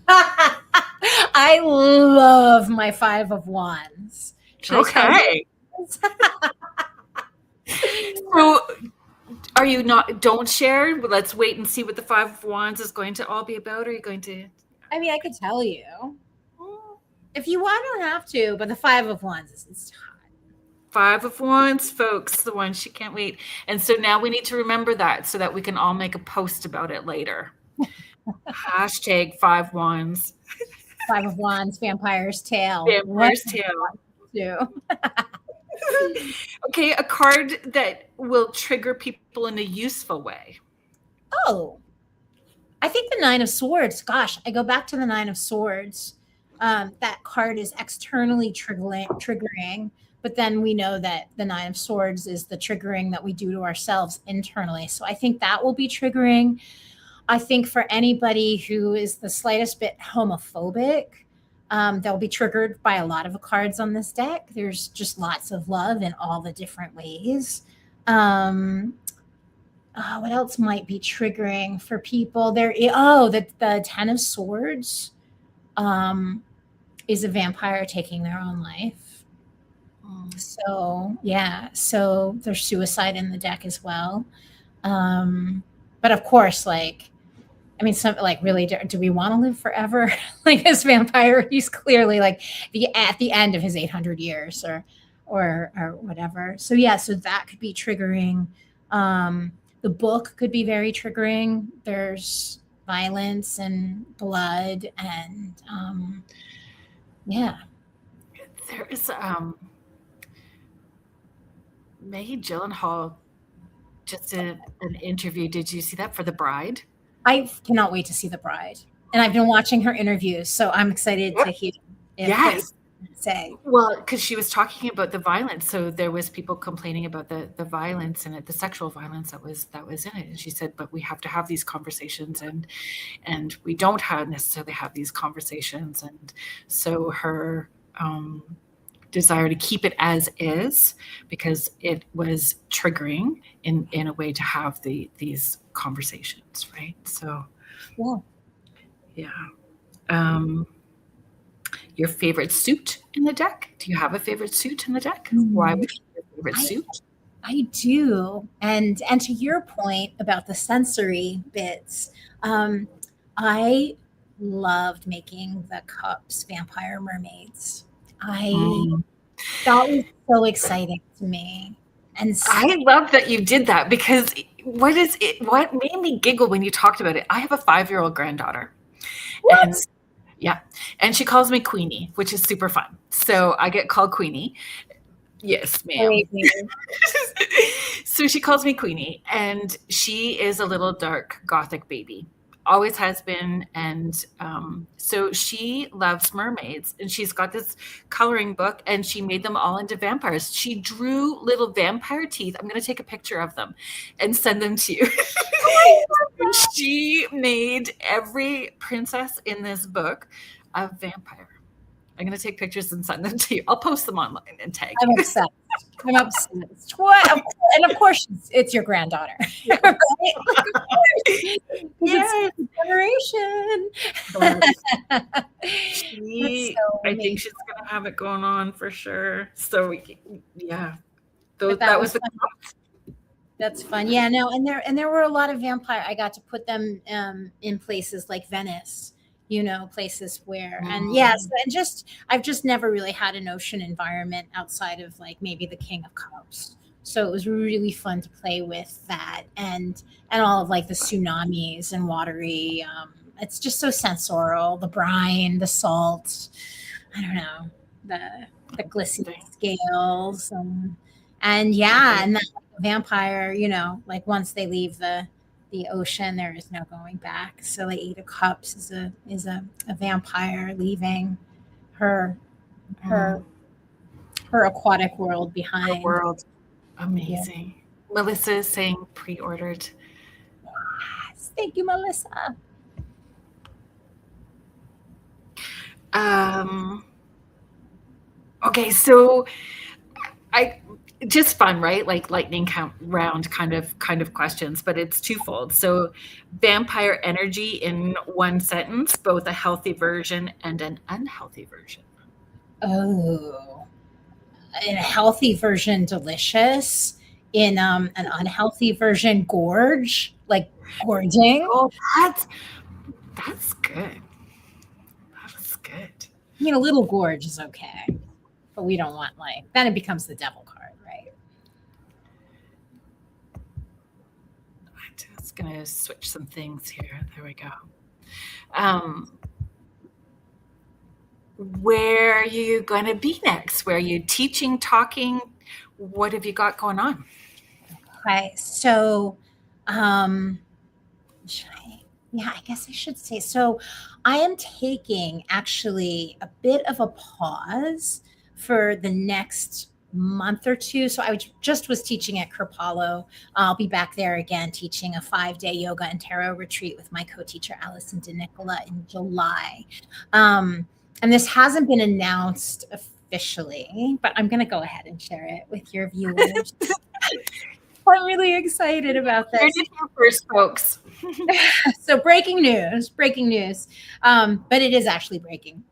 I love my Five of Wands. Should I tell Okay. you? So are you not, don't share? Let's wait and see what the Five of Wands is going to all be about. Are you going to? I mean, I could tell you. If you want, I don't have to, but the Five of Wands is Five of Wands, folks, the one she can't wait. And so now we need to remember that so that we can all make a post about it later. Hashtag Five Wands. Five of Wands, Vampire's Tale. Vampire's Tale. Do. Okay, a card that will trigger people in a useful way. Oh, I think the Nine of Swords. Gosh, I go back to the Nine of Swords. That card is externally triggering, but then we know that the Nine of Swords is the triggering that we do to ourselves internally. So I think that will be triggering. I think for anybody who is the slightest bit homophobic, they'll be triggered by a lot of the cards on this deck. There's just lots of love in all the different ways. What else might be triggering for people? The Ten of Swords is a vampire taking their own life. So yeah, so there's suicide in the deck as well. But of course, like, I mean, some like really, do we want to live forever? Like this vampire, he's clearly like at the end of his 800 years, or whatever. So yeah, so that could be triggering. The book could be very triggering. There's violence and blood, and yeah. There is Maggie Gyllenhaal just did an interview. Did you see that, for The Bride? I cannot wait to see The Bride, and I've been watching her interviews, so I'm excited to hear what you say. Well, because she was talking about the violence, so there was people complaining about the violence in it, the sexual violence that was in it, and she said, "But we have to have these conversations, and we don't necessarily have these conversations," and so her desire to keep it as is, because it was triggering in a way to have these conversations, right? So yeah. Your favorite suit in the deck? Do you have a favorite suit in the deck? Why would you have a favorite suit? I do. And to your point about the sensory bits, I loved making the cups vampire mermaids. That was so exciting to me. And I love that you did that, because what made me giggle when you talked about it? I have a 5-year-old granddaughter. What? And yeah. And she calls me Queenie, which is super fun. So I get called Queenie. Yes, ma'am. So she calls me Queenie, and she is a little dark gothic baby. Always has been. And so she loves mermaids, and she's got this coloring book, and she made them all into vampires. She drew little vampire teeth. I'm going to take a picture of them and send them to you. She made every princess in this book a vampire. I'm going to take pictures and send them to you. I'll post them online and tag you. I'm obsessed. What? And of course, it's your granddaughter. Right? Yes. Generation. I think she's going to have it going on for sure. So yeah, that was the That's fun. Yeah, no, and there were a lot of vampire. I got to put them in places like Venice, places where, and yes, and I've just never really had an ocean environment outside of like maybe the King of Cups. So it was really fun to play with that, and all of like the tsunamis and watery. It's just so sensorial. The brine, the salt. I don't know, the glistening scales, and yeah, and that vampire, like once they leave the ocean, there is no going back. So like 8 of Cups is a vampire leaving her aquatic world behind. Her world. Amazing. Yeah. Melissa is saying pre-ordered. Yes, thank you, Melissa. Okay, so just fun, right? Like lightning round kind of questions, but it's twofold. So vampire energy in one sentence, both a healthy version and an unhealthy version. Oh, in a healthy version, delicious. In an unhealthy version, gorge, like gorging. Oh, that's good. That's good. I mean, a little gorge is okay, but we don't want then it becomes the devil card, right? I'm just gonna switch some things here. There we go. Where are you going to be next? Where are you teaching, talking? What have you got going on? Okay, so I guess I should say, so I am taking actually a bit of a pause for the next month or two. So I just was teaching at Kripalu. I'll be back there again teaching a 5-day yoga and tarot retreat with my co-teacher Allison DeNicola in July. And this hasn't been announced officially, but I'm going to go ahead and share it with your viewers. I'm really excited about this. You're first, folks. So breaking news. But it is actually breaking.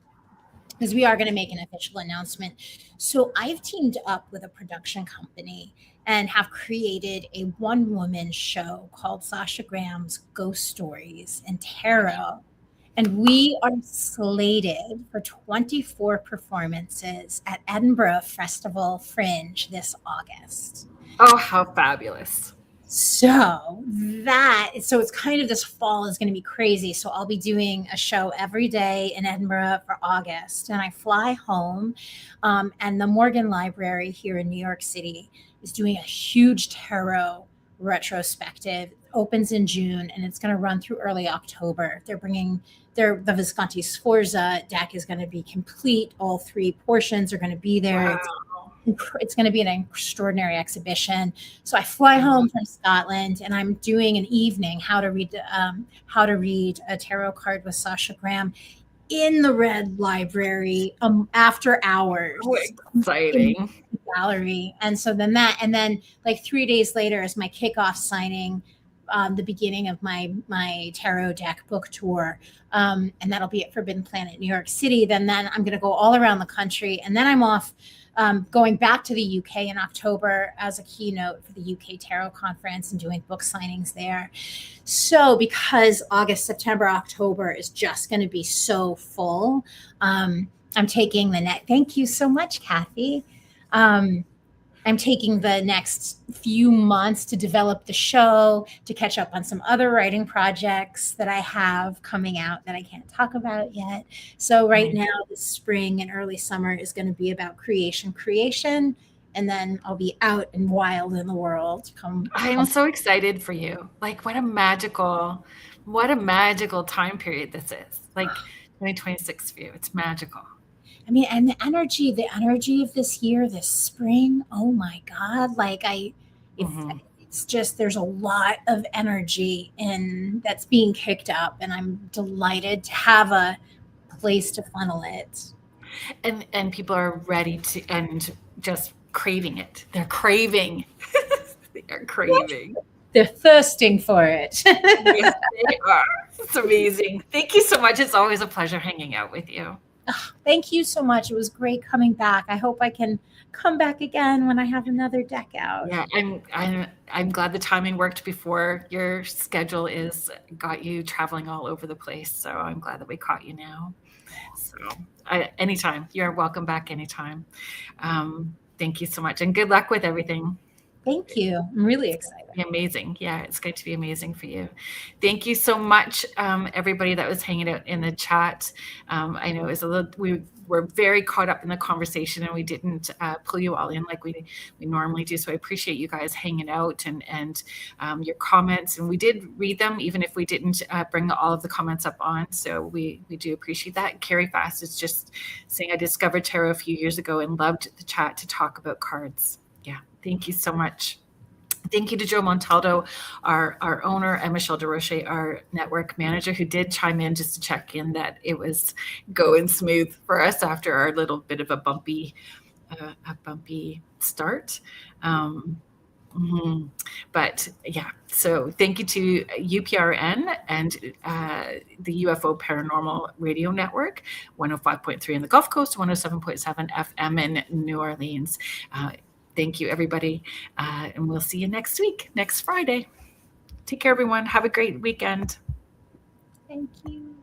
because we are going to make an official announcement. So I've teamed up with a production company and have created a one-woman show called Sasha Graham's Ghost Stories and Tarot. And we are slated for 24 performances at Edinburgh Festival Fringe this August. Oh, how fabulous. So it's kind of, this fall is going to be crazy. So I'll be doing a show every day in Edinburgh for August, and I fly home. And the Morgan Library here in New York City is doing a huge tarot retrospective. It opens in June, and it's going to run through early October. They're bringing the Visconti Sforza deck is going to be complete. All 3 portions are going to be there. Wow. It's going to be an extraordinary exhibition. So I fly home from Scotland, and I'm doing an evening how to read a tarot card with Sasha Graham in the Red Library after hours. Oh, exciting. In the gallery. And so then like 3 days later is my kickoff signing, the beginning of my tarot deck book tour. And that'll be at Forbidden Planet, New York City. Then I'm going to go all around the country, and then I'm off going back to the UK in October as a keynote for the UK Tarot Conference and doing book signings there. So because August, September, October is just going to be so full, I'm taking thank you so much, Kathy. I'm taking the next few months to develop the show, to catch up on some other writing projects that I have coming out that I can't talk about yet. So right now, this spring and early summer is going to be about creation, and then I'll be out and wild in the world. I'm so excited for you. Like, what a magical time period this is. Like 2026 for you. It's magical. I mean, and the energy of this year, this spring, oh my God, like it's just, there's a lot of energy that's being kicked up, and I'm delighted to have a place to funnel it. And people are ready to, and just craving it. They're craving. They're craving. They're thirsting for it. Yes, they are. It's amazing. Thank you so much. It's always a pleasure hanging out with you. Oh, thank you so much. It was great coming back. I hope I can come back again when I have another deck out. Yeah, I'm glad the timing worked before your schedule got you traveling all over the place. So I'm glad that we caught you now. So anytime, you're welcome back anytime. Thank you so much, and good luck with everything. Thank you. I'm really excited. Amazing. Yeah, it's going to be amazing for you. Thank you so much, everybody that was hanging out in the chat. I know it was we were very caught up in the conversation, and we didn't pull you all in like we normally do. So I appreciate you guys hanging out and your comments. And we did read them, even if we didn't bring all of the comments up on. So we do appreciate that. Carrie Fast is just saying, I discovered tarot a few years ago and loved the chat to talk about cards. Yeah, thank you so much. Thank you to Joe Montaldo, our owner, and Michelle DeRoche, our network manager, who did chime in just to check in that it was going smooth for us after our little bit of a bumpy start. But yeah, so thank you to UPRN and the UFO Paranormal Radio Network, 105.3 in the Gulf Coast, 107.7 FM in New Orleans. Thank you, everybody. And we'll see you next week, next Friday. Take care, everyone. Have a great weekend. Thank you.